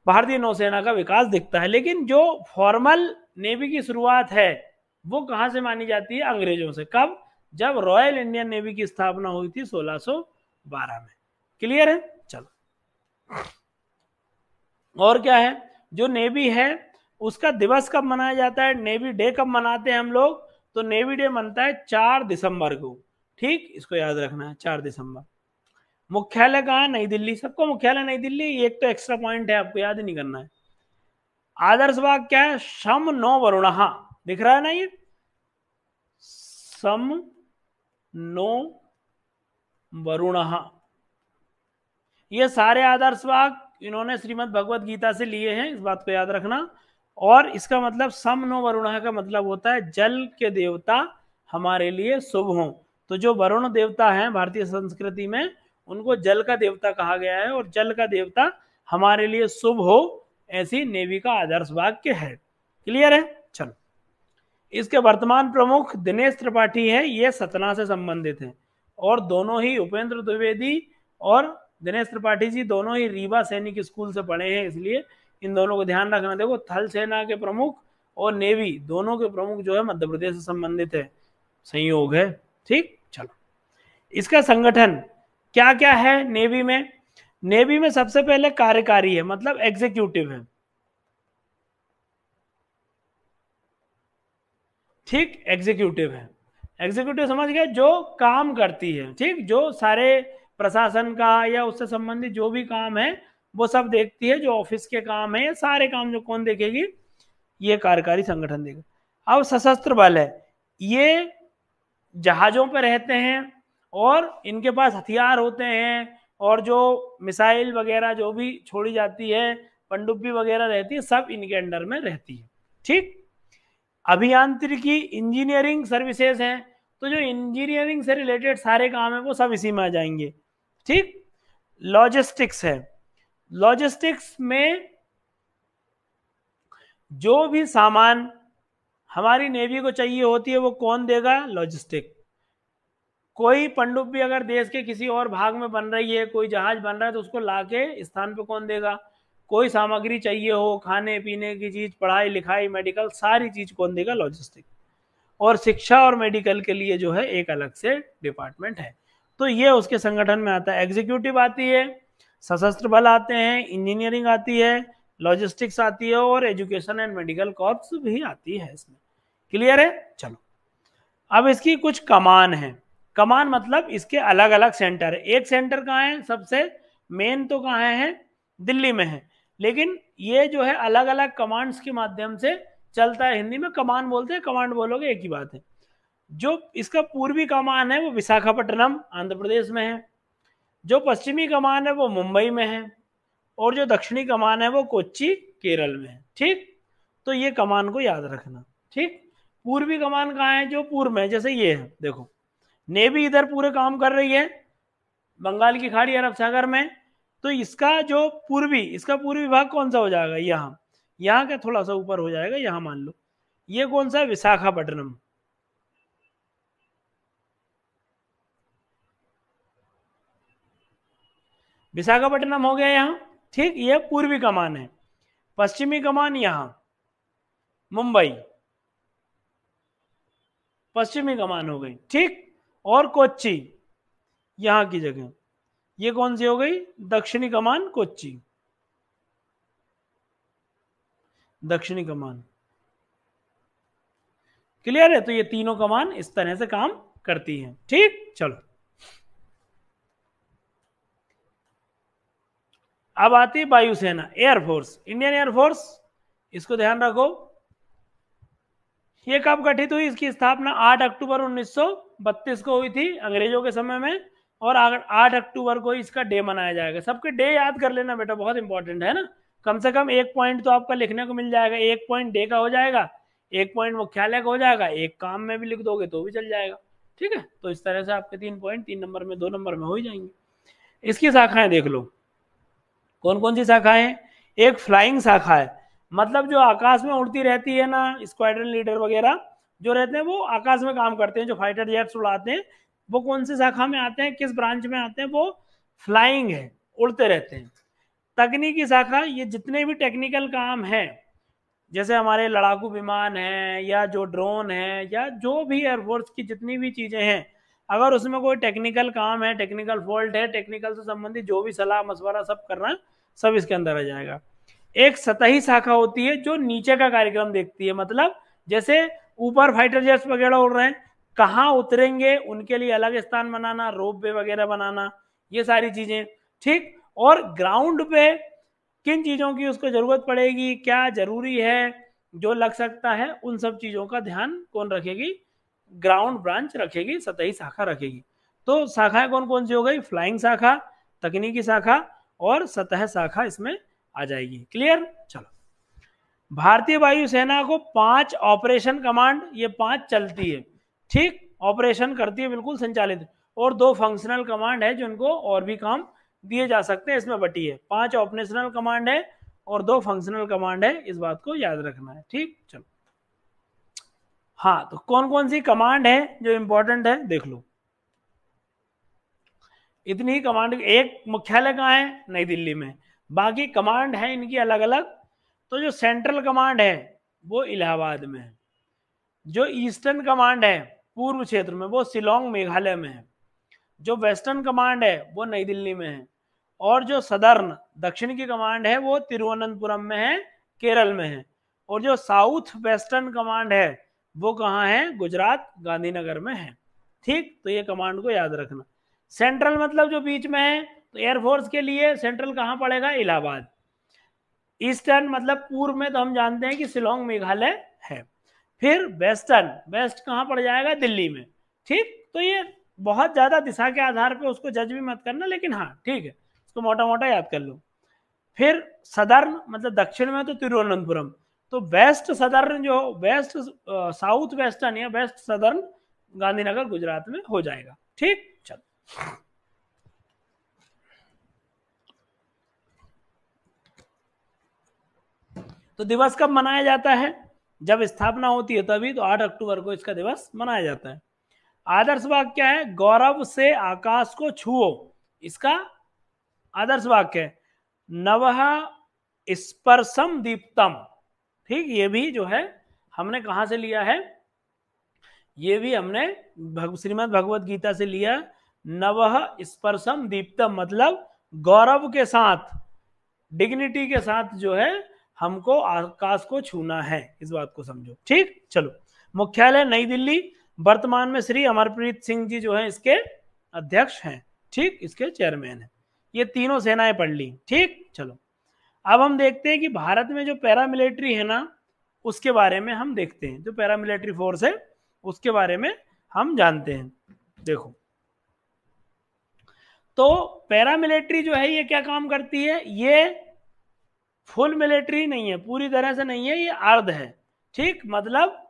भारतीय नौसेना का विकास दिखता है। लेकिन जो फॉर्मल नेवी की शुरुआत है वो कहां से मानी जाती है, अंग्रेजों से। कब, जब रॉयल इंडियन नेवी की स्थापना हुई थी 1612 में। क्लियर है। चलो, और क्या है, जो नेवी है उसका दिवस कब मनाया जाता है, नेवी डे कब मनाते हैं हम लोग, तो नेवी डे मनता है 4 दिसंबर को। ठीक, इसको याद रखना है, 4 दिसंबर। मुख्यालय कहाँ है, नई दिल्ली। सबको मुख्यालय नई दिल्ली, एक तो एक्स्ट्रा पॉइंट है, आपको याद ही नहीं करना है। आदर्श वाक्य क्या है? सम नो वरुणः, दिख रहा है ना ये, सम नो वरुणः। ये सारे आदर्श वाक्य इन्होंने श्रीमद् भगवत गीता से लिए हैं, इस बात को याद रखना। और इसका मतलब सम नो वरुणः का मतलब होता है जल के देवता हमारे लिए शुभ हों। तो जो वरुण देवता हैं भारतीय संस्कृति में, उनको जल का देवता कहा गया है, और जल का देवता हमारे लिए शुभ हो, ऐसी नेवी का आदर्श वाक्य है। क्लियर है? चलो, इसके वर्तमान प्रमुख दिनेश त्रिपाठी हैं, ये सतना से संबंधित हैं, और दोनों ही उपेंद्र द्विवेदी और दिनेश त्रिपाठी जी दोनों ही रीवा सैनिक स्कूल से पढ़े हैं, इसलिए इन दोनों को ध्यान रखना। देखो, थल सेना के प्रमुख और नेवी दोनों के प्रमुख जो है मध्य प्रदेश से संबंधित है, संयोग है। ठीक, चलो, इसका संगठन क्या क्या है नेवी में? नेवी में सबसे पहले कार्यकारी है, मतलब एग्जीक्यूटिव है। ठीक, एग्जीक्यूटिव है। एग्जीक्यूटिव समझ गए, जो काम करती है। ठीक, जो सारे प्रशासन का या उससे संबंधित जो भी काम है वो सब देखती है, जो ऑफिस के काम है सारे काम जो कौन देखेगी? ये कार्यकारी संगठन देगा। अब सशस्त्र बल है, ये जहाजों पर रहते हैं और इनके पास हथियार होते हैं, और जो मिसाइल वगैरह जो भी छोड़ी जाती है, पनडुब्बी वगैरह रहती है, सब इनके अंडर में रहती है। ठीक, अभियांत्रिकी इंजीनियरिंग सर्विसेज हैं, तो जो इंजीनियरिंग से रिलेटेड सारे काम है वो सब इसी में आ जाएंगे। ठीक, लॉजिस्टिक्स है, लॉजिस्टिक्स में जो भी सामान हमारी नेवी को चाहिए होती है वो कौन देगा? लॉजिस्टिक। कोई पनडुब्बी अगर देश के किसी और भाग में बन रही है, कोई जहाज बन रहा है, तो उसको लाके स्थान पे कौन देगा? कोई सामग्री चाहिए हो, खाने पीने की चीज, पढ़ाई लिखाई, मेडिकल, सारी चीज कौन देगा? लॉजिस्टिक। और शिक्षा और मेडिकल के लिए जो है एक अलग से डिपार्टमेंट है। तो ये उसके संगठन में आता है। एग्जीक्यूटिव आती है, सशस्त्र बल आते हैं, इंजीनियरिंग आती है, लॉजिस्टिक्स आती है, और एजुकेशन एंड मेडिकल कॉर्प्स भी आती है इसमें। क्लियर है? चलो, अब इसकी कुछ कमान है। कमान मतलब इसके अलग अलग सेंटर है। एक सेंटर कहाँ है? सबसे मेन तो कहाँ है? दिल्ली में है। लेकिन ये जो है अलग अलग कमांड्स के माध्यम से चलता है। हिंदी में कमान बोलते हैं, कमांड बोलोगे एक ही बात है। जो इसका पूर्वी कमान है वो विशाखापट्टनम आंध्र प्रदेश में है, जो पश्चिमी कमान है वो मुंबई में है, और जो दक्षिणी कमान है वो कोच्चि केरल में है। ठीक, तो ये कमान को याद रखना। ठीक, पूर्वी कमान कहाँ है? जो पूर्व में, जैसे ये है, देखो नेवी इधर पूरे काम कर रही है बंगाल की खाड़ी अरब सागर में, तो इसका पूर्वी भाग कौन सा हो जाएगा? यहाँ का थोड़ा सा ऊपर हो जाएगा, यहाँ मान लो ये कौन सा है? विशाखापट्टनम। विशाखापट्टनम हो गया यहाँ। ठीक, ये पूर्वी कमान है। पश्चिमी कमान यहाँ मुंबई, पश्चिमी कमान हो गई। ठीक, और कोच्चि यहाँ की जगह, ये कौन सी हो गई? दक्षिणी कमान कोच्चि, दक्षिणी कमान। क्लियर है? तो ये तीनों कमान इस तरह से काम करती हैं। ठीक, चलो, अब आती है वायुसेना, एयरफोर्स, इंडियन एयरफोर्स। इसको ध्यान रखो, ये कब गठित हुई? इसकी स्थापना 8 अक्टूबर 1932 को हुई थी अंग्रेजों के समय में, और 8 अक्टूबर को इसका डे मनाया जाएगा। सबके डे याद कर लेना बेटा, बहुत इंपॉर्टेंट है ना। कम से कम एक पॉइंट तो आपका लिखने को मिल जाएगा। एक पॉइंट डे का हो जाएगा, एक पॉइंट मुख्यालय का हो जाएगा, एक काम में भी लिख दोगे तो भी चल जाएगा। ठीक है, तो इस तरह से आपके 3 पॉइंट 3 नंबर में, 2 नंबर में हो ही जाएंगे। इसकी शाखाएं देख लो, कौन कौन सी शाखाएं? एक फ्लाइंग शाखा है, मतलब जो आकाश में उड़ती रहती है ना, स्क्वाड्रन लीडर वगैरह जो रहते हैं वो आकाश में काम करते हैं, जो फाइटर जेट्स उड़ाते हैं, वो कौन सी शाखा में आते हैं? किस ब्रांच में आते हैं? वो फ्लाइंग है, उड़ते रहते हैं। तकनीकी शाखा, ये जितने भी टेक्निकल काम हैं, जैसे हमारे लड़ाकू विमान हैं, या जो ड्रोन है, या जो भी एयरफोर्स की जितनी भी चीजें हैं, अगर उसमें कोई टेक्निकल काम है, टेक्निकल फॉल्ट है, टेक्निकल से संबंधित जो भी सलाह मशवरा सब करना है, सब इसके अंदर आ जाएगा। एक सतही शाखा होती है जो नीचे का कार्यक्रम देखती है, मतलब जैसे ऊपर फाइटर जेट्स वगैरह उड़ रहे हैं, कहाँ उतरेंगे उनके लिए अलग स्थान बनाना, रोप वे वगैरह बनाना, ये सारी चीजें। ठीक, और ग्राउंड पे किन चीज़ों की उसको ज़रूरत पड़ेगी, क्या ज़रूरी है, जो लग सकता है, उन सब चीज़ों का ध्यान कौन रखेगी, ग्राउंड ब्रांच रखेगी, सतही शाखा रखेगी। तो शाखाएं कौन कौन सी हो गई, फ्लाइंग शाखा, तकनीकी शाखा और सतह शाखा इसमें आ जाएगी। क्लियर। चलो, भारतीय वायुसेना को 5 ऑपरेशन कमांड, ये 5 चलती है, ठीक, ऑपरेशन करती है, बिल्कुल संचालित, और 2 फंक्शनल कमांड है जिनको और भी काम दिए जा सकते हैं, इसमें बटी है। 5 ऑपरेशनल कमांड है और 2 फंक्शनल कमांड है, इस बात को याद रखना है। ठीक, चलो, हाँ, तो कौन कौन सी कमांड है जो इंपॉर्टेंट है देख लो। इतनी ही कमांड, एक मुख्यालय कहाँ है, नई दिल्ली में, बाकी कमांड है इनकी अलग अलग। तो जो सेंट्रल कमांड है वो इलाहाबाद में है, जो ईस्टर्न कमांड है पूर्व क्षेत्र में वो शिलोंग मेघालय में है, जो वेस्टर्न कमांड है वो नई दिल्ली में है, और जो सदर्न दक्षिण की कमांड है वो तिरुवनंतपुरम में है, केरल में है, और जो साउथ वेस्टर्न कमांड है वो कहाँ है, गुजरात गांधीनगर में है। ठीक, तो ये कमांड को याद रखना। सेंट्रल मतलब जो बीच में है, तो एयरफोर्स के लिए सेंट्रल कहाँ पड़ेगा, इलाहाबाद। ईस्टर्न मतलब पूर्व में, तो हम जानते हैं कि शिलोंग मेघालय है। फिर वेस्टर्न, वेस्ट कहाँ पड़ जाएगा, दिल्ली में। ठीक, तो ये बहुत ज्यादा दिशा के आधार पे उसको जज भी मत करना, लेकिन हाँ ठीक है, इसको मोटा मोटा याद कर लो। फिर सदर्न मतलब दक्षिण में, तो तिरुवनंतपुरम। तो वेस्ट सदर्न जो वेस्ट साउथ वेस्टर्न या वेस्ट सदर्न गांधीनगर गुजरात में हो जाएगा। ठीक, चलो, तो दिवस कब मनाया जाता है, जब स्थापना होती है तभी, तो 8 अक्टूबर को इसका दिवस मनाया जाता है। आदर्श वाक्य क्या है, गौरव से आकाश को छुओ, इसका आदर्श वाक्य है। नवः स्पर्शम दीप्तम, ठीक, ये भी जो है हमने कहां से लिया है, ये भी हमने श्रीमद् भगवत गीता से लिया। नवः स्पर्शम दीप्तम मतलब गौरव के साथ, डिग्निटी के साथ जो है हमको आकाश को छूना है, इस बात को समझो। ठीक, चलो, मुख्यालय नई दिल्ली, वर्तमान में श्री अमरप्रीत सिंह जी जो है इसके अध्यक्ष हैं। ठीक, इसके चेयरमैन है। ये तीनों सेनाएं पढ़ ली। ठीक, चलो, अब हम देखते हैं कि भारत में जो पैरामिलिट्री है ना, उसके बारे में हम देखते हैं। जो पैरामिलिट्री फोर्स है उसके बारे में हम जानते हैं। देखो, तो पैरामिलिट्री जो है ये क्या काम करती है, ये फुल मिलिट्री नहीं है, पूरी तरह से नहीं है, ये अर्ध है। ठीक, मतलब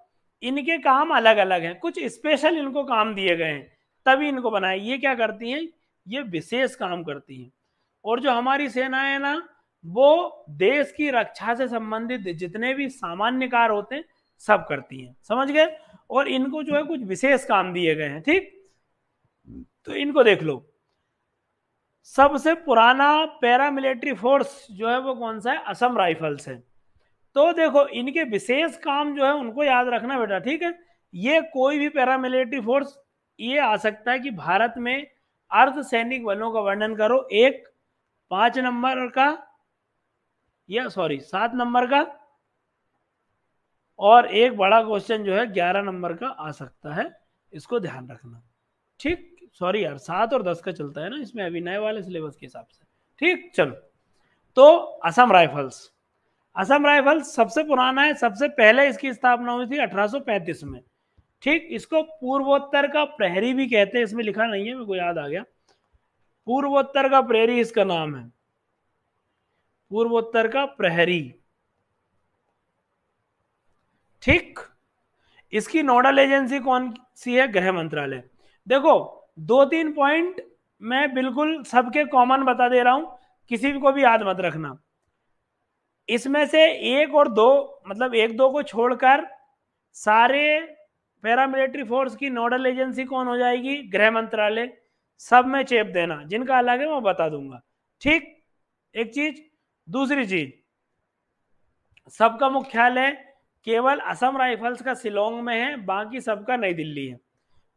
इनके काम अलग अलग हैं, कुछ स्पेशल इनको काम दिए गए हैं, तभी इनको बनाए। ये क्या करती हैं, ये विशेष काम करती हैं। और जो हमारी सेनाएं है ना, वो देश की रक्षा से संबंधित जितने भी सामान्य कार्य होते हैं सब करती हैं, समझ गए। और इनको जो है कुछ विशेष काम दिए गए हैं। ठीक, तो इनको देख लो। सबसे पुराना पैरामिलिट्री फोर्स जो है वो कौन सा है, असम राइफल्स है। तो देखो, इनके विशेष काम जो है उनको याद रखना बेटा। ठीक है, ये कोई भी पैरामिलिट्री फोर्स ये आ सकता है कि भारत में अर्ध सैनिक बलों का वर्णन करो, एक 5 नंबर का, या सॉरी 7 नंबर का, और एक बड़ा क्वेश्चन जो है 11 नंबर का आ सकता है, इसको ध्यान रखना। ठीक, सॉरी यार, 7 और 10 का चलता है ना इसमें, अभी नए वाले सिलेबस के हिसाब से। ठीक, चलो, तो असम राइफल्स, असम राइफल्स सबसे पुराना है, सबसे पहले इसकी स्थापना हुई थी 1835 में। ठीक, इसको पूर्वोत्तर का प्रहरी भी कहते हैं, इसमें लिखा नहीं है, मेरे को याद आ गया, पूर्वोत्तर का प्रहरी इसका नाम है, पूर्वोत्तर का प्रहरी। ठीक, इसकी नोडल एजेंसी कौन सी है, गृह मंत्रालय। देखो, 2-3 पॉइंट मैं बिल्कुल सबके कॉमन बता दे रहा हूं, किसी को भी याद मत रखना। इसमें से 1 और 2 मतलब 1-2 को छोड़कर सारे पैरामिलिट्री फोर्स की नोडल एजेंसी कौन हो जाएगी, गृह मंत्रालय। सब में चेप देना, जिनका अलग है मैं बता दूंगा। ठीक, एक चीज। दूसरी चीज, सबका मुख्यालय केवल असम राइफल्स का शिलोंग में है, बाकी सबका नई दिल्ली है,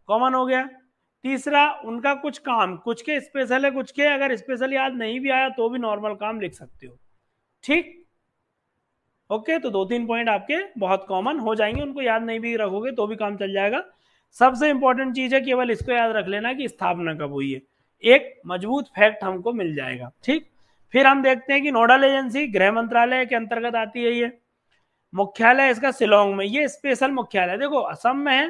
कॉमन हो गया। तीसरा, उनका कुछ काम, कुछ के स्पेशल है, कुछ के अगर स्पेशल याद नहीं भी आया तो भी नॉर्मल काम लिख सकते हो। ठीक, ओके, तो 2-3 पॉइंट आपके बहुत कॉमन हो जाएंगे, उनको याद नहीं भी रखोगे तो भी काम चल जाएगा। सबसे इंपॉर्टेंट चीज है, केवल इसको याद रख लेना कि स्थापना कब हुई है, एक मजबूत फैक्ट हमको मिल जाएगा। ठीक, फिर हम देखते हैं कि नोडल एजेंसी गृह मंत्रालय के अंतर्गत आती है। ये मुख्यालय इसका शिलोंग में, ये स्पेशल मुख्यालय देखो असम में है,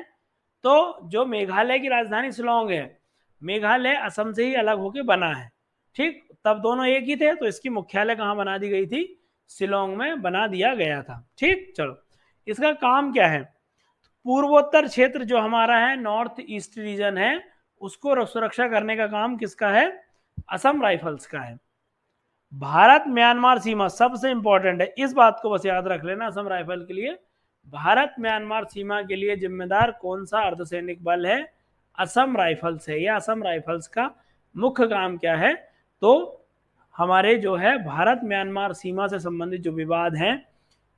तो जो मेघालय की राजधानी शिलोंग है, मेघालय असम से ही अलग होके बना है, ठीक, तब दोनों एक ही थे, तो इसकी मुख्यालय कहाँ बना दी गई थी, शिलोंग में बना दिया गया था। ठीक, चलो इसका काम क्या है, पूर्वोत्तर क्षेत्र जो हमारा है, नॉर्थ ईस्ट रीजन है, उसको सुरक्षा करने का काम किसका है, असम राइफल्स का है। भारत म्यांमार सीमा सबसे इंपॉर्टेंट है, इस बात को बस याद रख लेना असम राइफल के लिए, भारत म्यांमार सीमा के लिए जिम्मेदार कौन सा अर्धसैनिक बल है, असम राइफल्स है। या असम राइफल्स का मुख्य काम क्या है, तो हमारे जो है भारत म्यांमार सीमा से संबंधित जो विवाद हैं,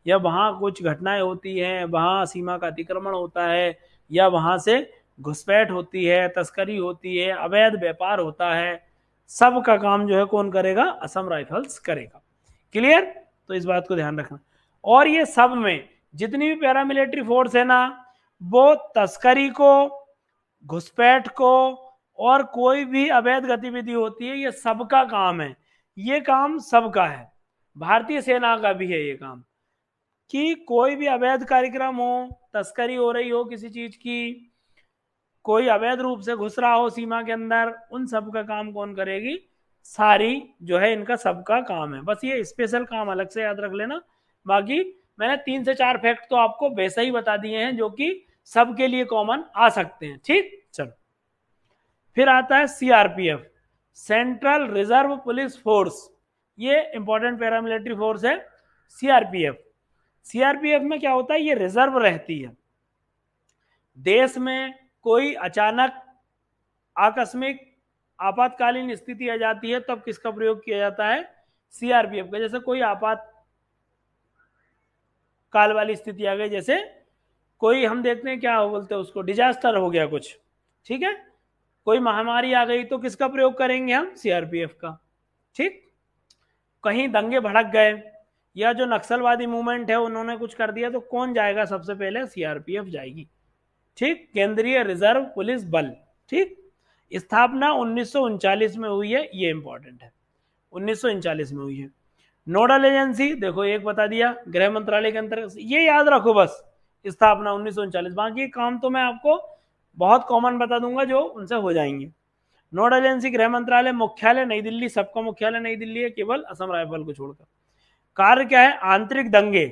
या वहाँ कुछ घटनाएं होती हैं, वहाँ सीमा का अतिक्रमण होता है, या वहाँ से घुसपैठ होती है, तस्करी होती है, अवैध व्यापार होता है, सब का काम जो है कौन करेगा, असम राइफल्स करेगा। क्लियर, तो इस बात को ध्यान रखना। और ये सब में जितनी भी पैरामिलिट्री फोर्स है ना, वो तस्करी को, घुसपैठ को, और कोई भी अवैध गतिविधि होती है, ये सबका काम है, ये काम सबका है, भारतीय सेना का भी है ये काम, कि कोई भी अवैध कार्यक्रम हो, तस्करी हो रही हो किसी चीज की, कोई अवैध रूप से घुस रहा हो सीमा के अंदर, उन सब का काम कौन करेगी, सारी जो है इनका सबका काम है। बस ये स्पेशल काम अलग से याद रख लेना। बाकी मैंने 3 से 4 फैक्ट तो आपको वैसे ही बता दिए हैं जो कि सबके लिए कॉमन आ सकते हैं। ठीक, चलो फिर आता है CRPF, central reserve police force, ये इंपॉर्टेंट पैरामिलिट्री फोर्स है सीआरपीएफ। सीआरपीएफ में क्या होता है, ये रिजर्व रहती है, देश में कोई अचानक आकस्मिक आपातकालीन स्थिति आ जाती है, तब किसका प्रयोग किया जाता है, सीआरपीएफ का। जैसे कोई आपात काल वाली स्थिति आ गई, जैसे कोई हम देखते हैं क्या बोलते हैं उसको, डिजास्टर हो गया कुछ, ठीक है, कोई महामारी आ गई, तो किसका प्रयोग करेंगे हम, सीआरपीएफ का। ठीक, कहीं दंगे भड़क गए, या जो नक्सलवादी मूवमेंट है उन्होंने कुछ कर दिया, तो कौन जाएगा सबसे पहले, सीआरपीएफ जाएगी। ठीक, केंद्रीय रिजर्व पुलिस बल। ठीक, स्थापना 1939 में हुई है, ये इंपॉर्टेंट है, 1939 में हुई है। नोडल एजेंसी देखो एक बता दिया, गृह मंत्रालय के अंतर्गत, ये याद रखो बस, स्थापना 1939, बाकी काम तो मैं आपको बहुत कॉमन बता दूंगा जो उनसे हो जाएंगे। नोडल एजेंसी गृह मंत्रालय, मुख्यालय नई दिल्ली, सबका मुख्यालय नई दिल्ली है केवल असम राइफल को छोड़कर। कार्य क्या है, आंतरिक दंगे,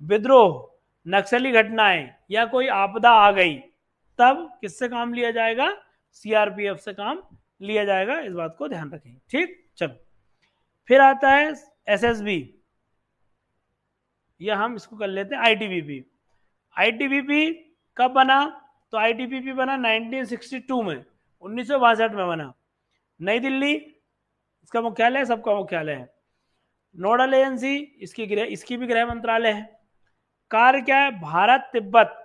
विद्रोह, नक्सली घटनाएं, या कोई आपदा आ गई, तब किससे काम लिया जाएगा, सीआरपीएफ से काम लिया जाएगा, इस बात को ध्यान रखें। ठीक, चलो फिर आता है एसएसबी, या हम इसको कर लेते हैं आईटीबीपी। आईटीबीपी कब बना, तो आईटीबीपी बना 1962 में, 1962 में बना, नई दिल्ली इसका मुख्यालय, सबका मुख्यालय है। नोडल एजेंसी इसकी भी गृह मंत्रालय है। कार्य क्या है, भारत तिब्बत,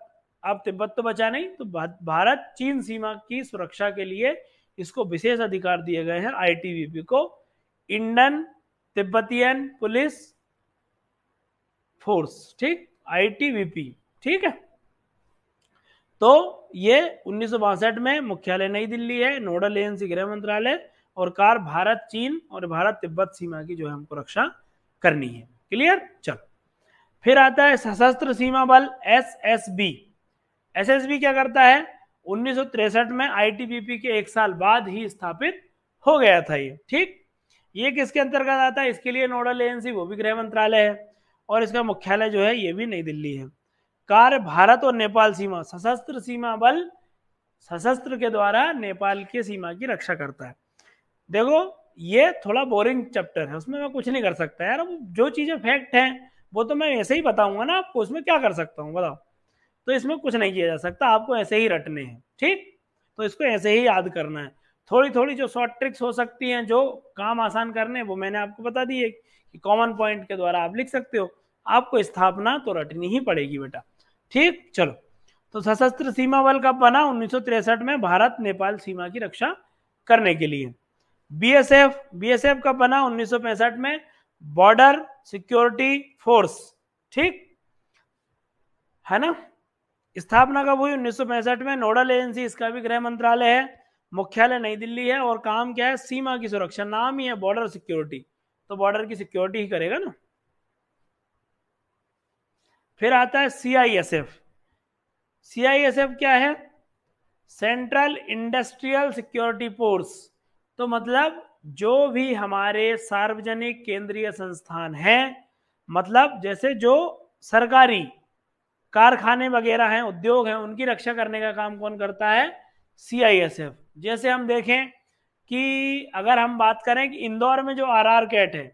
अब तिब्बत तो बचा नहीं, तो भारत चीन सीमा की सुरक्षा के लिए इसको विशेष अधिकार दिए गए हैं आईटीबीपी को, इंडियन तिब्बतियन पुलिस फोर्स। ठीक, आईटीबीपी, ठीक है, तो ये 1962 में, मुख्यालय नई दिल्ली है, नोडल एजेंसी गृह मंत्रालय, और कार्य भारत चीन और भारत तिब्बत सीमा की जो है हमको रक्षा करनी है। क्लियर, चलो फिर आता है सशस्त्र सीमा बल, एसएसबी। एसएसबी क्या करता है, 1963 में आईटीबीपी के 1 साल बाद ही स्थापित हो गया था ये। ठीक, ये किसके अंतर्गत आता है, इसके लिए नोडल एजेंसी वो भी गृह मंत्रालय है, और इसका मुख्यालय जो है ये भी नई दिल्ली है। कार्य भारत और नेपाल सीमा, सशस्त्र सीमा बल सशस्त्र के द्वारा नेपाल की सीमा की रक्षा करता है। देखो ये थोड़ा बोरिंग चैप्टर है, उसमें मैं कुछ नहीं कर सकता यार, जो चीजें फैक्ट हैं वो तो मैं ऐसे ही बताऊंगा ना आपको, उसमें क्या कर सकता हूँ बताओ, तो इसमें कुछ नहीं किया जा सकता, आपको ऐसे ही रटने हैं। ठीक, तो इसको ऐसे ही याद करना है, थोड़ी थोड़ी जो शॉर्ट ट्रिक्स हो सकती हैं जो काम आसान करने, वो मैंने आपको बता दी है कि कॉमन पॉइंट के द्वारा आप लिख सकते हो, आपको स्थापना तो रटनी ही पड़ेगी बेटा। ठीक, चलो तो सशस्त्र सीमा बल कब बना, 1963 में, भारत नेपाल सीमा की रक्षा करने के लिए। बीएसएफ कब बना, 1965 में, बॉर्डर सिक्योरिटी फोर्स। ठीक है ना, स्थापना कब हुई, 1965 में, नोडल एजेंसी इसका भी गृह मंत्रालय है, मुख्यालय नई दिल्ली है, और काम क्या है, सीमा की सुरक्षा, नाम ही है बॉर्डर सिक्योरिटी, तो बॉर्डर की सिक्योरिटी ही करेगा ना। फिर आता है सीआईएसएफ। सीआईएसएफ क्या है? Central industrial security force. तो मतलब जो भी हमारे सार्वजनिक केंद्रीय संस्थान हैं, मतलब जैसे जो सरकारी कारखाने वगैरह हैं, उद्योग हैं, उनकी रक्षा करने का काम कौन करता है? सीआईएसएफ। जैसे हम देखें कि अगर हम बात करें कि इंदौर में जो आरआर कैट है,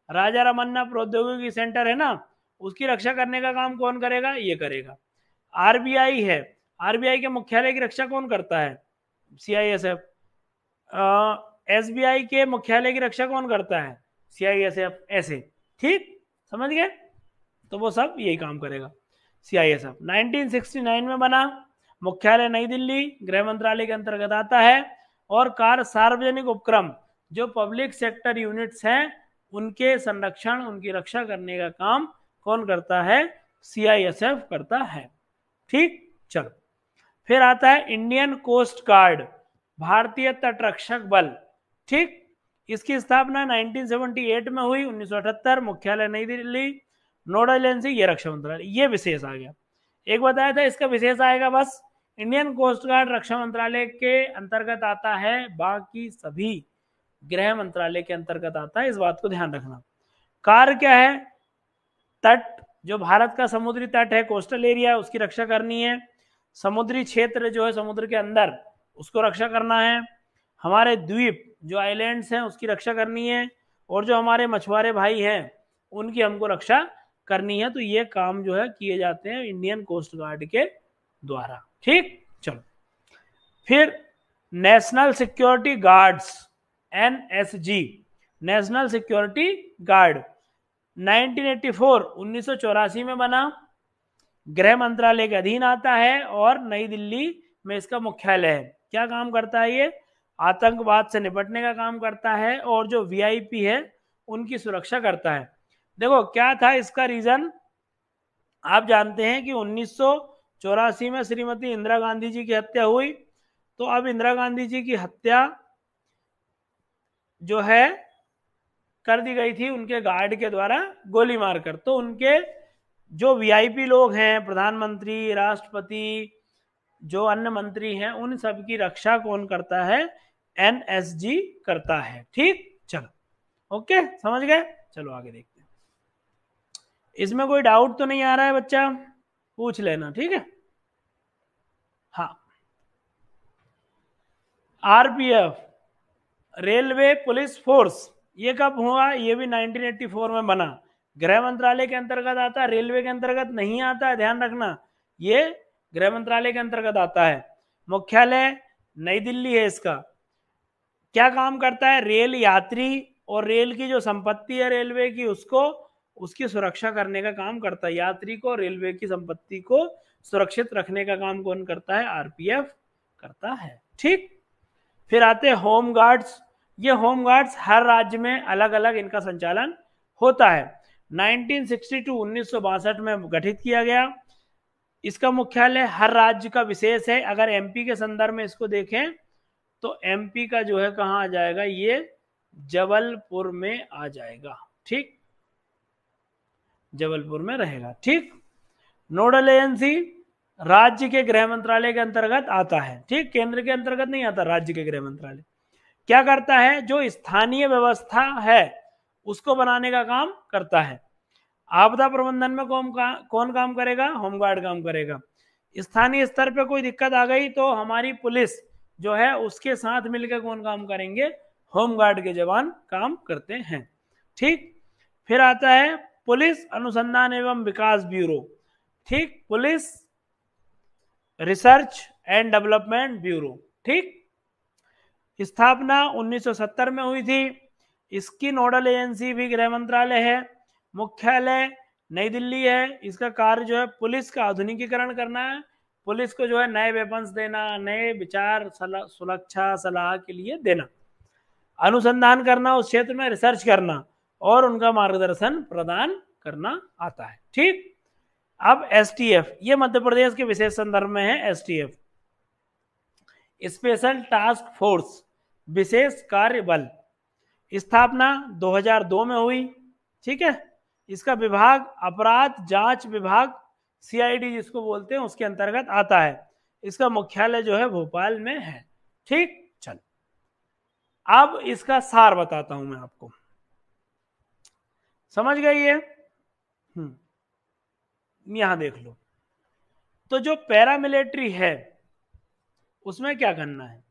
राजा रमन्ना प्रौद्योगिकी सेंटर है ना, उसकी रक्षा करने का काम कौन करेगा? ये करेगा। आरबीआई है, आरबीआई के मुख्यालय की रक्षा कौन करता है? सीआईएसएफ। एसबीआई के मुख्यालय की रक्षा कौन करता है? सीआईएसएफ। ऐसे, ठीक, समझ गए? तो वो सब यही काम करेगा सीआईएसएफ। 1969 में बना, मुख्यालय नई दिल्ली, गृह मंत्रालय के अंतर्गत आता है, और कार्य सार्वजनिक उपक्रम, जो पब्लिक सेक्टर यूनिट्स हैं, उनके संरक्षण, उनकी रक्षा करने का काम कौन करता है? सीआईएसएफ करता है। ठीक, चलो। फिर आता है इंडियन कोस्ट गार्ड, भारतीय तटरक्षक बल। ठीक, इसकी स्थापना 1978 में हुई, 1978, मुख्यालय नई दिल्ली, नोडल एजेंसी ये रक्षा मंत्रालय। ये विशेष आ गया, एक बताया था इसका विशेष आएगा बस। इंडियन कोस्ट गार्ड रक्षा मंत्रालय के अंतर्गत आता है, बाकी सभी गृह मंत्रालय के अंतर्गत आता है, इस बात को ध्यान रखना। कार्य क्या है? तट, जो भारत का समुद्री तट है, कोस्टल एरिया, उसकी रक्षा करनी है। समुद्री क्षेत्र जो है समुद्र के अंदर, उसको रक्षा करना है। हमारे द्वीप जो आइलैंड्स हैं, उसकी रक्षा करनी है। और जो हमारे मछुआरे भाई हैं, उनकी हमको रक्षा करनी है। तो ये काम जो है किए जाते हैं इंडियन कोस्ट गार्ड के द्वारा। ठीक, चलो। फिर national security guards, NSG, national security guard 1984, 1984 में बना, गृह मंत्रालय के अधीन आता है, और नई दिल्ली में इसका मुख्यालय है। क्या काम करता है ये? आतंकवाद से निपटने का काम करता है, और जो वीआईपी है उनकी सुरक्षा करता है। देखो क्या था इसका रीजन, आप जानते हैं कि 1984 में श्रीमती इंदिरा गांधी जी की हत्या हुई। तो अब इंदिरा गांधी जी की हत्या जो है कर दी गई थी उनके गार्ड के द्वारा गोली मारकर। तो उनके जो वीआईपी लोग हैं, प्रधानमंत्री, राष्ट्रपति, जो अन्य मंत्री हैं, उन सब की रक्षा कौन करता है? एनएसजी करता है। ठीक, चलो, ओके, समझ गए? चलो आगे देखते हैं। इसमें कोई डाउट तो नहीं आ रहा है बच्चा? पूछ लेना, ठीक है? हाँ, आरपीएफ, रेलवे पुलिस फोर्स, ये कब हुआ? ये भी 1984 में बना, गृह मंत्रालय के अंतर्गत आता है, रेलवे के अंतर्गत नहीं आता है, ध्यान रखना, ये गृह मंत्रालय के अंतर्गत आता है। मुख्यालय नई दिल्ली है इसका। क्या काम करता है? रेल यात्री और रेल की जो संपत्ति है रेलवे की, उसको, उसकी सुरक्षा करने का काम करता है। यात्री को, रेलवे की संपत्ति को सुरक्षित रखने का काम कौन करता है? आरपीएफ करता है। ठीक, फिर आते हैं होम गार्ड्स। ये होम गार्ड्स हर राज्य में अलग अलग इनका संचालन होता है। 1962, 1962 में गठित किया गया। इसका मुख्यालय हर राज्य का विशेष है। अगर एमपी के संदर्भ में इसको देखें तो एमपी का जो है कहाँ आ जाएगा? ये जबलपुर में आ जाएगा। ठीक, जबलपुर में रहेगा। ठीक, नोडल एजेंसी राज्य के गृह मंत्रालय के अंतर्गत आता है। ठीक, केंद्र के अंतर्गत नहीं आता, राज्य के गृह मंत्रालय क्या करता है? जो स्थानीय व्यवस्था है उसको बनाने का काम करता है। आपदा प्रबंधन में कौन काम करेगा? होमगार्ड काम करेगा। स्थानीय स्तर पे कोई दिक्कत आ गई तो हमारी पुलिस जो है उसके साथ मिलकर कौन काम करेंगे? होमगार्ड के जवान काम करते हैं। ठीक, फिर आता है पुलिस अनुसंधान एवं विकास ब्यूरो। ठीक, police research and development bureau. ठीक, स्थापना 1970 में हुई थी। इसकी नोडल एजेंसी भी गृह मंत्रालय है। मुख्यालय नई दिल्ली है। इसका कार्य जो है पुलिस का आधुनिकीकरण करना है, पुलिस को जो है नए वेपन्स देना, नए विचार, सुरक्षा सलाह के लिए देना, अनुसंधान करना, उस क्षेत्र में रिसर्च करना और उनका मार्गदर्शन प्रदान करना आता है। ठीक, अब एसटीएफ, ये मध्य प्रदेश के विशेष संदर्भ में है। एसटीएफ स्पेशल टास्क फोर्स, विशेष कार्य बल। स्थापना 2002 में हुई, ठीक है। इसका विभाग अपराध जांच विभाग, सीआईडी जिसको बोलते हैं, उसके अंतर्गत आता है। इसका मुख्यालय जो है भोपाल में है, ठीक। चल अब इसका सार बताता हूं मैं आपको, समझ गई है। यहां देख लो, तो जो पैरामिलिट्री है उसमें क्या करना है,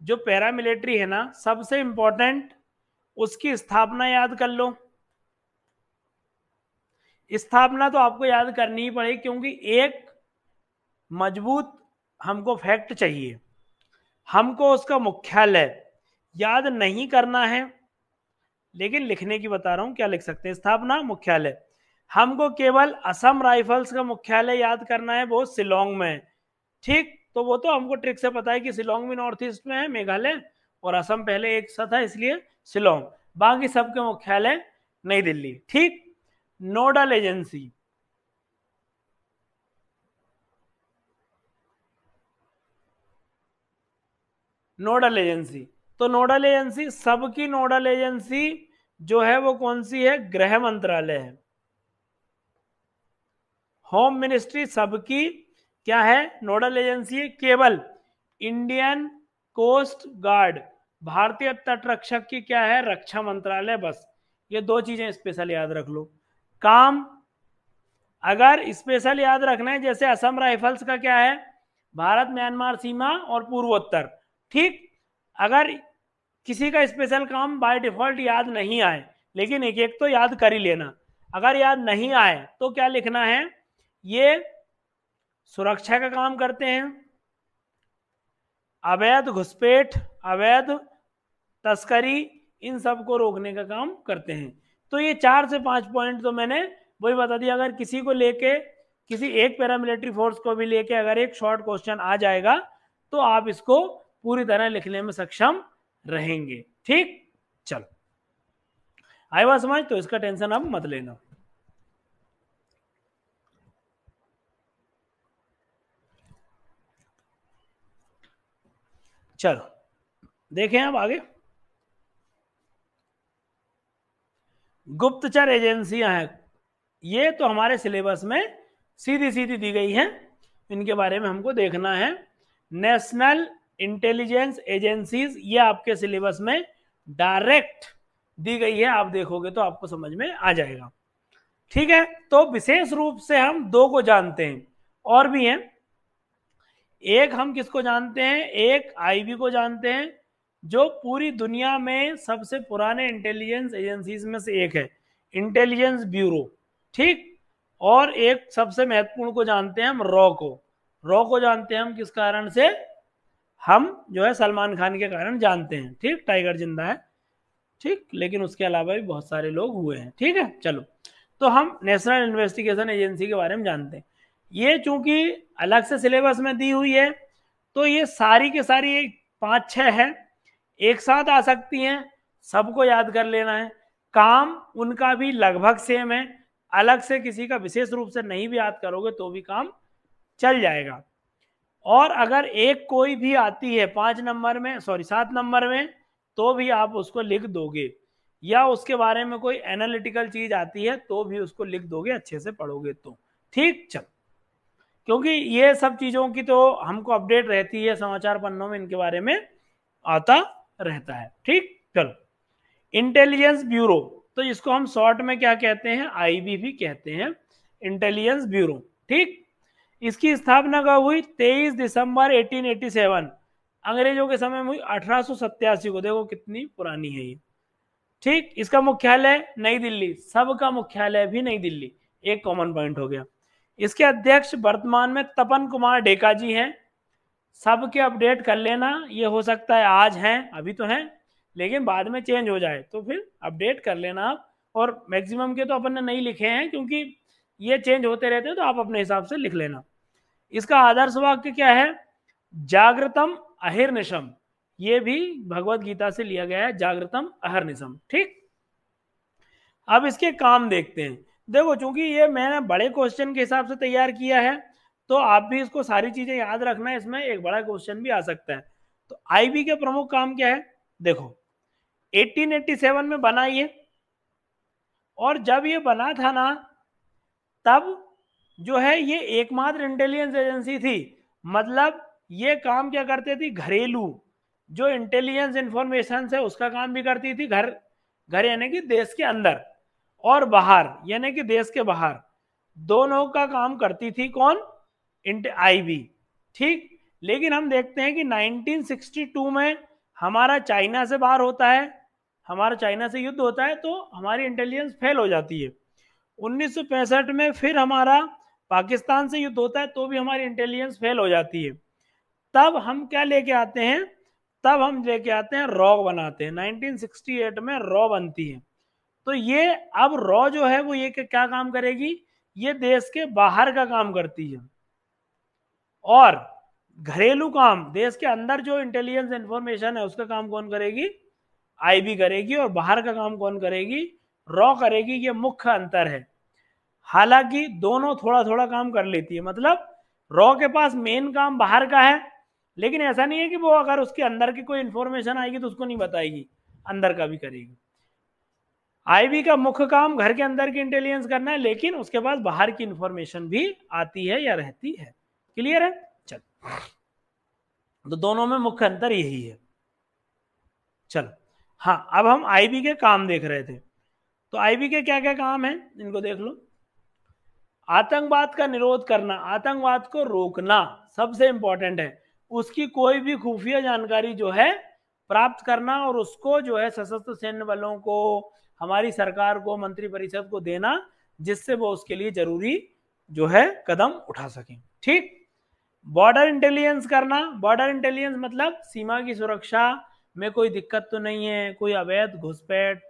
जो पैरामिलिट्री है ना, सबसे इंपॉर्टेंट उसकी स्थापना याद कर लो। स्थापना तो आपको याद करनी ही पड़ेगी, क्योंकि एक मजबूत हमको फैक्ट चाहिए। हमको उसका मुख्यालय याद नहीं करना है, लेकिन लिखने की बता रहा हूं क्या लिख सकते हैं। स्थापना मुख्यालय, हमको केवल असम राइफल्स का मुख्यालय याद करना है, वो शिलोंग में है, ठीक। तो वो तो हमको ट्रिक से पता है कि शिलोंग भी नॉर्थ ईस्ट में है, मेघालय और असम पहले एक साथ था, इसलिए शिलोंग। बाकी सबके मुख्यालय नई दिल्ली, ठीक। नोडल एजेंसी, नोडल एजेंसी, तो नोडल एजेंसी, सबकी नोडल एजेंसी जो है वो कौन सी है, गृह मंत्रालय है। होम मिनिस्ट्री सबकी क्या है, नोडल एजेंसी है। केवल इंडियन कोस्ट गार्ड, भारतीय तट रक्षक की क्या है, रक्षा मंत्रालय। बस ये दो चीजें स्पेशल याद रख लो। काम अगर स्पेशल याद रखना है, जैसे असम राइफल्स का क्या है, भारत म्यांमार सीमा और पूर्वोत्तर, ठीक। अगर किसी का स्पेशल काम बाय डिफॉल्ट याद नहीं आए, लेकिन एक एक तो याद कर ही लेना। अगर याद नहीं आए तो क्या लिखना है, ये सुरक्षा का काम करते हैं, अवैध घुसपैठ, अवैध तस्करी, इन सब को रोकने का काम करते हैं। तो ये 4 से 5 पॉइंट तो मैंने वही बता दिया। अगर किसी को लेके, किसी एक पैरामिलिट्री फोर्स को भी लेके अगर एक शॉर्ट क्वेश्चन आ जाएगा तो आप इसको पूरी तरह लिखने में सक्षम रहेंगे, ठीक। चलो आई बात समझ, तो इसका टेंशन अब मत लेना। चलो देखें अब आगे। गुप्तचर एजेंसियां हैं, ये तो हमारे सिलेबस में सीधी सीधी दी गई हैं, इनके बारे में हमको देखना है। नेशनल इंटेलिजेंस एजेंसीज, ये आपके सिलेबस में डायरेक्ट दी गई है, आप देखोगे तो आपको समझ में आ जाएगा, ठीक है। तो विशेष रूप से हम दो को जानते हैं, और भी हैं। एक हम किसको जानते हैं, एक आईबी को जानते हैं, जो पूरी दुनिया में सबसे पुराने इंटेलिजेंस एजेंसीज में से एक है, इंटेलिजेंस ब्यूरो, ठीक। और एक सबसे महत्वपूर्ण को जानते हैं हम, रॉ को। रॉ को जानते हैं हम किस कारण से, हम जो है सलमान खान के कारण जानते हैं, ठीक। टाइगर जिंदा है, ठीक, लेकिन उसके अलावा भी बहुत सारे लोग हुए हैं, ठीक है। चलो, तो हम नेशनल इन्वेस्टिगेशन एजेंसी के बारे में जानते हैं। ये चूंकि अलग से सिलेबस में दी हुई है, तो ये सारी के सारी 5-6 है, एक साथ आ सकती हैं, सबको याद कर लेना है। काम उनका भी लगभग सेम है, अलग से किसी का विशेष रूप से नहीं भी याद करोगे तो भी काम चल जाएगा। और अगर एक कोई भी आती है 5 नंबर में, सॉरी 7 नंबर में, तो भी आप उसको लिख दोगे, या उसके बारे में कोई एनालिटिकल चीज आती है तो भी उसको लिख दोगे, अच्छे से पढ़ोगे तो, ठीक। चल, क्योंकि ये सब चीजों की तो हमको अपडेट रहती है, समाचार पन्नों में इनके बारे में आता रहता है, ठीक। चलो, इंटेलिजेंस ब्यूरो, तो इसको हम शॉर्ट में क्या कहते हैं, आईबी भी कहते हैं, इंटेलिजेंस ब्यूरो, ठीक। इसकी स्थापना कब हुई, 23 दिसंबर 1887, अंग्रेजों के समय में हुई, 1887 को। देखो कितनी पुरानी है ये, ठीक। इसका मुख्यालय नई दिल्ली, सबका मुख्यालय भी नई दिल्ली, एक कॉमन पॉइंट हो गया। इसके अध्यक्ष वर्तमान में तपन कुमार डेका जी हैं, सबके अपडेट कर लेना। ये हो सकता है आज हैं, अभी तो हैं, लेकिन बाद में चेंज हो जाए तो फिर अपडेट कर लेना आप। और मैक्सिमम के तो अपन ने नहीं लिखे हैं, क्योंकि ये चेंज होते रहते हैं, तो आप अपने हिसाब से लिख लेना। इसका आदर्श वाक्य क्या है, जागृतम अहिर्निशम, ये भी भगवत गीता से लिया गया है, जागृतम अहिर्निशम, ठीक। अब इसके काम देखते हैं। देखो चूंकि ये मैंने बड़े क्वेश्चन के हिसाब से तैयार किया है, तो आप भी इसको सारी चीजें याद रखना, इसमें एक बड़ा क्वेश्चन भी आ सकता है। तो आईबी के प्रमुख काम क्या है, देखो 1887 में बना ये, और जब ये बना था ना तब जो है ये एकमात्र इंटेलिजेंस एजेंसी थी। मतलब ये काम क्या करते थी, घरेलू जो इंटेलिजेंस इंफॉर्मेशन है उसका काम भी करती थी, घर घर यानी कि देश के अंदर, और बाहर यानी कि देश के बाहर, दोनों का काम करती थी कौन, आईबी। ठीक, लेकिन हम देखते हैं कि 1962 में हमारा चाइना से बाहर होता है, हमारा चाइना से युद्ध होता है, तो हमारी इंटेलिजेंस फेल हो जाती है। 1965 में फिर हमारा पाकिस्तान से युद्ध होता है, तो भी हमारी इंटेलिजेंस फेल हो जाती है। तब हम क्या लेके आते हैं, तब हम लेके आते हैं रॉ बनाते हैं, 1968 में रॉ बनती है। तो ये अब रॉ जो है वो ये क्या काम करेगी, ये देश के बाहर का काम करती है, और घरेलू काम देश के अंदर जो इंटेलिजेंस इंफॉर्मेशन है उसका काम कौन करेगी, आईबी करेगी, और बाहर का काम कौन करेगी, रॉ करेगी। ये मुख्य अंतर है। हालांकि दोनों थोड़ा थोड़ा काम कर लेती है, मतलब रॉ के पास मेन काम बाहर का है, लेकिन ऐसा नहीं है कि वो अगर उसके अंदर की कोई इंफॉर्मेशन आएगी तो उसको नहीं बताएगी, अंदर का भी करेगी। आईबी का मुख्य काम घर के अंदर की इंटेलिजेंस करना है, लेकिन उसके पास बाहर की इंफॉर्मेशन भी आती है या रहती है। क्लियर है, चल, तो दोनों में मुख्य अंतर यही है। चलो, हाँ, अब हम आईबी के काम देख रहे थे, तो आईबी के क्या क्या काम है इनको देख लो। आतंकवाद का निरोध करना, आतंकवाद को रोकना सबसे इंपॉर्टेंट है। उसकी कोई भी खुफिया जानकारी जो है प्राप्त करना, और उसको जो है सशस्त्र सैन्य बलों को, हमारी सरकार को, मंत्रिपरिषद को देना, जिससे वो उसके लिए जरूरी जो है कदम उठा सकें। ठीक, बॉर्डर इंटेलिजेंस करना, बॉर्डर इंटेलिजेंस मतलब सीमा की सुरक्षा में कोई दिक्कत तो नहीं है, कोई अवैध घुसपैठ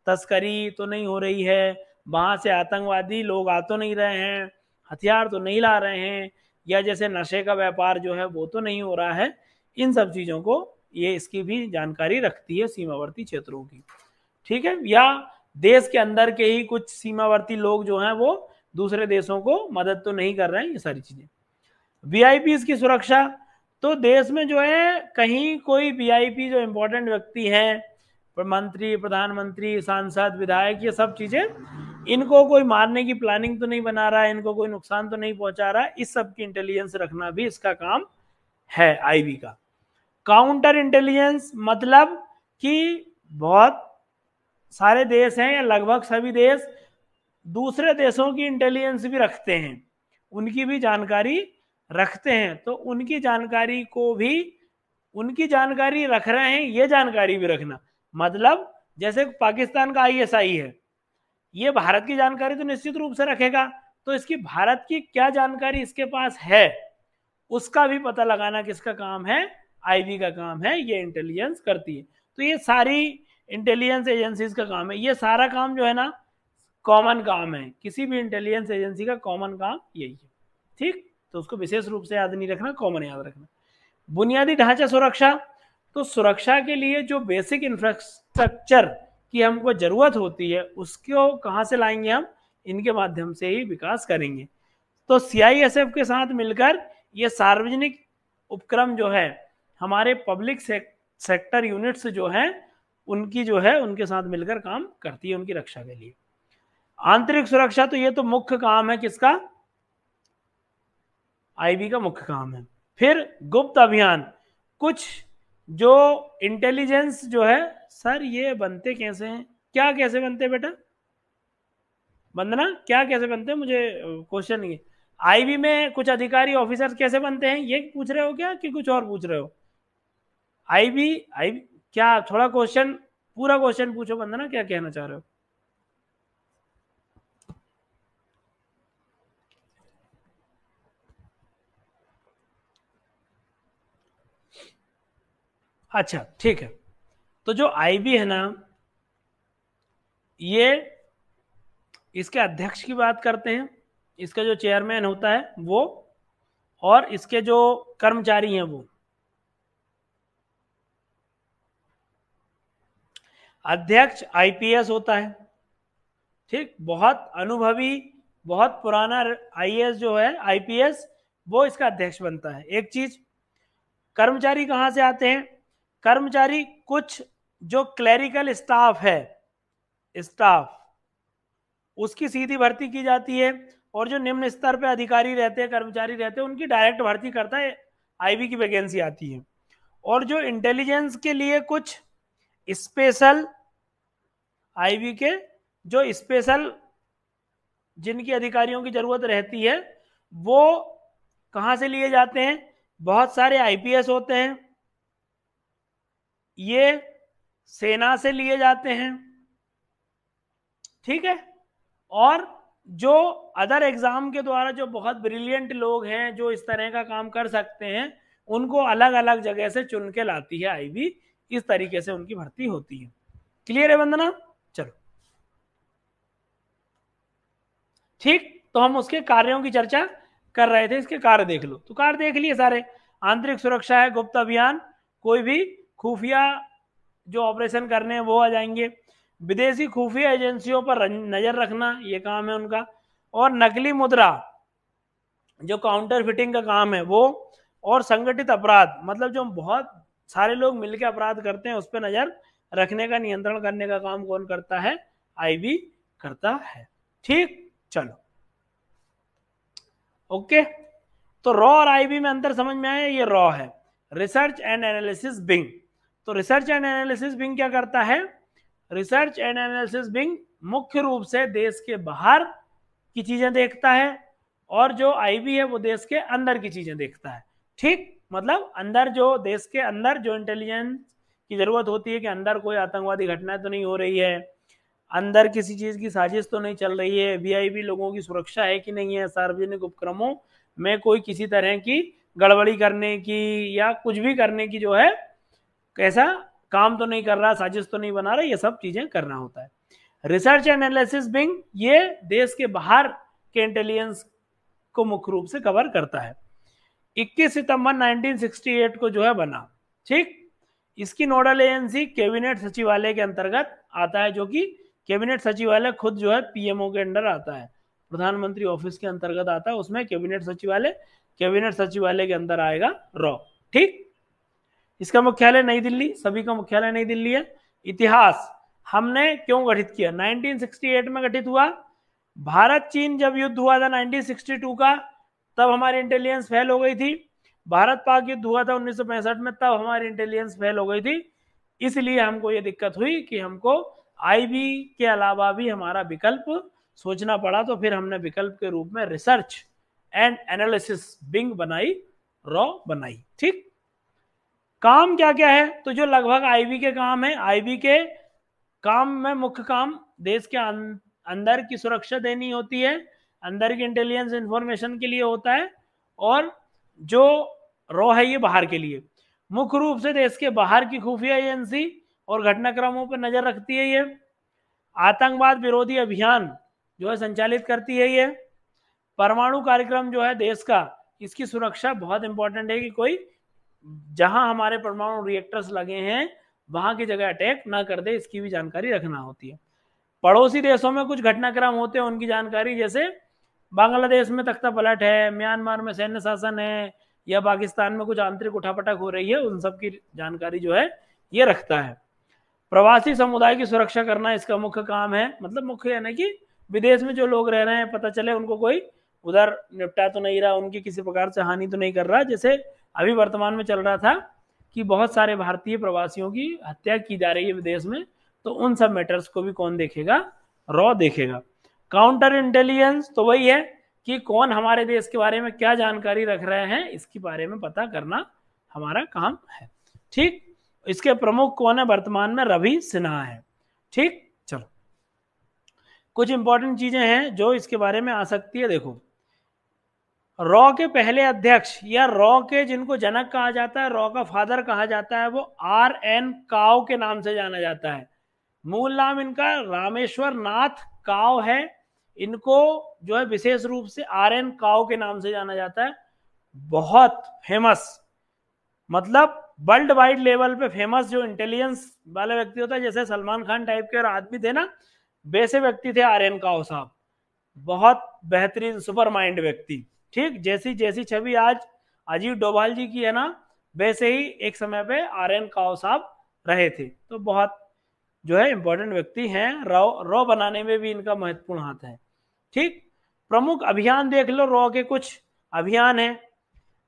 तस्करी तो नहीं हो रही है, वहां से आतंकवादी लोग आ तो नहीं रहे हैं, हथियार तो नहीं ला रहे हैं, या जैसे नशे का व्यापार जो है वो तो नहीं हो रहा है। इन सब चीजों को ये इसकी भी जानकारी रखती है सीमावर्ती क्षेत्रों की। ठीक है, या देश के अंदर के ही कुछ सीमावर्ती लोग जो हैं वो दूसरे देशों को मदद तो नहीं कर रहे हैं, ये सारी चीजें। वीआईपी की सुरक्षा, तो देश में जो है कहीं कोई वीआईपी जो इंपॉर्टेंट व्यक्ति हैं, मंत्री, प्रधानमंत्री, सांसद, विधायक, ये सब चीजें, इनको कोई मारने की प्लानिंग तो नहीं बना रहा है, इनको कोई नुकसान तो नहीं पहुंचा रहा है, इस सब की इंटेलिजेंस रखना भी इसका काम है आईबी का। काउंटर इंटेलिजेंस मतलब कि बहुत सारे देश हैं या लगभग सभी देश दूसरे देशों की इंटेलिजेंस भी रखते हैं, उनकी भी जानकारी रखते हैं, तो उनकी जानकारी को भी, उनकी जानकारी रख रहे हैं, ये जानकारी भी रखना। मतलब जैसे पाकिस्तान का आईएसआई है, ये भारत की जानकारी तो निश्चित रूप से रखेगा, तो इसकी भारत की क्या जानकारी इसके पास है उसका भी पता लगाना किसका काम है, आईबी का काम है, ये इंटेलिजेंस करती है। तो ये सारी इंटेलिजेंस एजेंसीज का काम है, ये सारा काम जो है ना कॉमन काम है, किसी भी इंटेलिजेंस एजेंसी का कॉमन काम यही है। ठीक, तो उसको विशेष रूप से याद नहीं रखना, कॉमन याद रखना। बुनियादी ढांचा सुरक्षा, तो सुरक्षा के लिए जो बेसिक इंफ्रास्ट्रक्चर की हमको जरूरत होती है उसको कहाँ से लाएंगे हम, इनके माध्यम से ही विकास करेंगे। तो सीआईएसएफ के साथ मिलकर ये सार्वजनिक उपक्रम जो है, हमारे पब्लिक सेक्टर यूनिट्स जो हैं उनकी जो है उनके साथ मिलकर काम करती है उनकी रक्षा के लिए। आंतरिक सुरक्षा, तो ये तो मुख्य काम है किसका, आईबी का मुख्य काम है। फिर गुप्त अभियान, कुछ जो इंटेलिजेंस जो है, सर ये बनते कैसे हैं, क्या कैसे बनते हैं बेटा, वंदना क्या कैसे बनते हैं, मुझे क्वेश्चन नहीं है। आईबी में कुछ अधिकारी ऑफिसर्स कैसे बनते हैं, ये पूछ रहे हो क्या कि कुछ और पूछ रहे हो, आईबी आईबी क्या, थोड़ा क्वेश्चन, पूरा क्वेश्चन पूछो वंदना, क्या कहना चाह रहे हो। अच्छा ठीक है, तो जो आईबी है ना, ये इसके अध्यक्ष की बात करते हैं, इसका जो चेयरमैन होता है वो, और इसके जो कर्मचारी हैं वो। अध्यक्ष आईपीएस होता है, ठीक, बहुत अनुभवी, बहुत पुराना आईएएस जो है, आईपीएस वो इसका अध्यक्ष बनता है। एक चीज, कर्मचारी कहां से आते हैं? कर्मचारी कुछ जो क्लरिकल स्टाफ है, स्टाफ, उसकी सीधी भर्ती की जाती है, और जो निम्न स्तर पे अधिकारी रहते हैं, कर्मचारी रहते हैं, उनकी डायरेक्ट भर्ती करता है, आईबी की वैकेंसी आती है। और जो इंटेलिजेंस के लिए कुछ स्पेशल, आईबी के जो स्पेशल जिनकी अधिकारियों की जरूरत रहती है, वो कहां से लिए जाते हैं? बहुत सारे आईपीएस होते हैं, ये सेना से लिए जाते हैं, ठीक है। और जो अदर एग्जाम के द्वारा जो बहुत ब्रिलियंट लोग हैं, जो इस तरह का काम कर सकते हैं, उनको अलग अलग जगह से चुन के लाती है आईबी। इस तरीके से उनकी भर्ती होती है। क्लियर है वंदना? चलो ठीक, तो हम उसके कार्यों की चर्चा कर रहे थे, इसके कार्य देख लो। तो कार्य देख लिए सारे। आंतरिक सुरक्षा है, गुप्त अभियान, कोई भी खुफिया जो ऑपरेशन करने हैं वो आ जाएंगे। विदेशी खुफिया एजेंसियों पर नजर रखना, ये काम है उनका। और नकली मुद्रा जो काउंटर फिटिंग का काम है वो। और संगठित अपराध, मतलब जो बहुत सारे लोग मिलकर अपराध करते हैं, उस पर नजर रखने का, नियंत्रण करने का काम कौन करता है? आईबी करता है। ठीक, चलो ओके। तो रॉ और आईबी में अंतर समझ में आया? ये रॉ है, रिसर्च एंड एनालिसिस विंग। तो रिसर्च एंड एनालिसिस विंग क्या करता है? रिसर्च एंड एनालिसिस विंग मुख्य रूप से देश के बाहर की चीजें देखता है, और जो आईबी है वो देश के अंदर की चीजें देखता है। ठीक, मतलब अंदर, जो देश के अंदर जो इंटेलिजेंस की जरूरत होती है कि अंदर कोई आतंकवादी घटना तो नहीं हो रही है, अंदर किसी चीज की साजिश तो नहीं चल रही है, वीआईपी लोगों की सुरक्षा है कि नहीं है, सार्वजनिक उपक्रमों में कोई किसी तरह की गड़बड़ी करने की या कुछ भी करने की जो है, कैसा काम तो नहीं कर रहा, साजिश तो नहीं बना रहा, ये सब चीजें करना होता है। रिसर्च एंड एनालिसिस विंग ये देश के बाहर के इंटेलिजेंस को मुख्य रूप से कवर करता है। 21 सितंबर 1968 को जो है बना। ठीक, इसकी नोडल एजेंसी कैबिनेट सचिवालय के अंतर्गत आता है, जो कि कैबिनेट सचिवालय खुद जो है पीएमओ के अंडर आता है, प्रधानमंत्री ऑफिस के अंतर्गत आता है, उसमें कैबिनेट सचिवालय, कैबिनेट सचिवालय के अंदर आएगा रॉ। ठीक, इसका मुख्यालय नई दिल्ली, सभी का मुख्यालय नई दिल्ली है। इतिहास, हमने क्यों गठित किया? 1968 में गठित हुआ। भारत चीन जब युद्ध हुआ था 1962 का, तब हमारी इंटेलिजेंस फेल हो गई थी। भारत पाक युद्ध हुआ था 1965 में, तब हमारी इंटेलिजेंस फेल हो गई थी। इसलिए हमको ये दिक्कत हुई कि हमको आईबी के अलावा भी हमारा विकल्प सोचना पड़ा। तो फिर हमने विकल्प के रूप में रिसर्च एंड एनालिसिस विंग बनाई, रॉ बनाई। ठीक, काम क्या क्या है? तो जो लगभग आईबी के काम है, आईबी के काम में मुख्य काम देश के अंदर की सुरक्षा देनी होती है, अंदर की इंटेलिजेंस इंफॉर्मेशन के लिए होता है। और जो रॉ है ये बाहर के लिए, मुख्य रूप से देश के बाहर की खुफिया एजेंसी और घटनाक्रमों पर नजर रखती है। ये आतंकवाद विरोधी अभियान जो है संचालित करती है। ये परमाणु कार्यक्रम जो है देश का, इसकी सुरक्षा बहुत इंपॉर्टेंट है कि कोई जहां हमारे परमाणु रिएक्टर्स लगे हैं वहां की जगह अटैक ना कर दे, इसकी भी जानकारी रखना होती है। पड़ोसी देशों में कुछ घटनाक्रम होते हैं, उनकी जानकारी, जैसे बांग्लादेश में तख्ता पलट है, म्यांमार में सैन्य शासन है, या पाकिस्तान में कुछ आंतरिक उठापटक हो रही है, उन सब की जानकारी जो है ये रखता है। प्रवासी समुदाय की सुरक्षा करना इसका मुख्य काम है, मतलब मुख्य यानी कि विदेश में जो लोग रह रहे हैं, पता चले उनको कोई उधर निपटा तो नहीं रहा, उनकी किसी प्रकार से हानि तो नहीं कर रहा। जैसे अभी वर्तमान में चल रहा था कि बहुत सारे भारतीय प्रवासियों की हत्या की जा रही है विदेश में, तो उन सब मैटर्स को भी कौन देखेगा? रॉ देखेगा। काउंटर इंटेलिजेंस तो वही है कि कौन हमारे देश के बारे में क्या जानकारी रख रहे हैं, इसके बारे में पता करना हमारा काम है। ठीक, इसके प्रमुख कौन है? वर्तमान में रवि सिन्हा है। ठीक, चलो कुछ इंपॉर्टेंट चीजें हैं जो इसके बारे में आ सकती है। देखो, रॉ के पहले अध्यक्ष या रॉ के जिनको जनक कहा जाता है, रॉ का फादर कहा जाता है, वो RN काव के नाम से जाना जाता है। मूल नाम इनका रामेश्वर नाथ काव है। इनको जो है विशेष रूप से RN काव के नाम से जाना जाता है। बहुत फेमस, मतलब वर्ल्ड वाइड लेवल पे फेमस जो इंटेलिजेंस वाले व्यक्ति होता है, जैसे सलमान खान टाइप के और आदमी थे ना, वैसे व्यक्ति थे RN काव साहब। बहुत बेहतरीन सुपर माइंड व्यक्ति। ठीक, जैसी जैसी छवि आज अजीत डोभाल जी की है ना, वैसे ही एक समय पे RN काव साहब रहे थे। तो बहुत जो है इंपॉर्टेंट व्यक्ति हैं, रॉ बनाने में भी इनका महत्वपूर्ण हाथ है। ठीक, प्रमुख अभियान देख लो, रॉ के कुछ अभियान हैं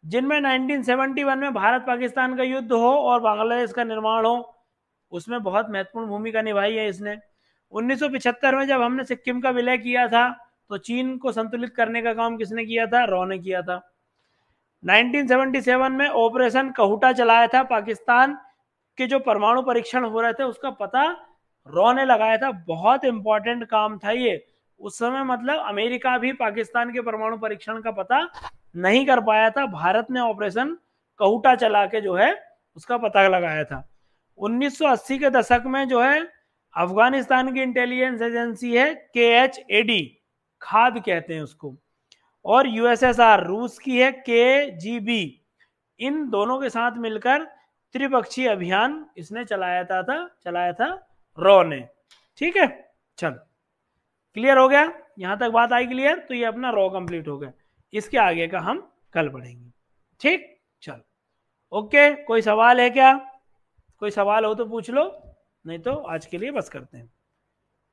जिनमें 1971 में भारत पाकिस्तान का युद्ध हो और बांग्लादेश का निर्माण हो, उसमें बहुत महत्वपूर्ण भूमिका निभाई है इसने। 1975 में जब हमने सिक्किम का विलय किया था, तो चीन को संतुलित करने का काम किसने किया था? रॉ ने किया था। 1977 में ऑपरेशन कहूटा चलाया था, पाकिस्तान के जो परमाणु परीक्षण हो रहे थे उसका पता रॉ ने लगाया था। बहुत इंपॉर्टेंट काम था ये उस समय, मतलब अमेरिका भी पाकिस्तान के परमाणु परीक्षण का पता नहीं कर पाया था, भारत ने ऑपरेशन कहूटा चला के जो है उसका पता लगाया था। 1980 के दशक में जो है अफगानिस्तान की इंटेलिजेंस एजेंसी है KHAD, खाद कहते हैं उसको, और USSR रूस की है KGB, इन दोनों के साथ मिलकर त्रिपक्षीय अभियान इसने चलाया था रॉ ने। ठीक है, चल क्लियर हो गया, यहां तक बात आई क्लियर? तो ये अपना रॉ कंप्लीट हो गया, इसके आगे का हम कल पढ़ेंगे। ठीक, चल ओके। कोई सवाल है क्या? कोई सवाल हो तो पूछ लो, नहीं तो आज के लिए बस करते हैं।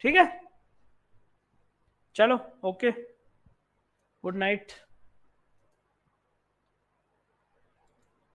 ठीक है, चलो ओके, गुड नाइट।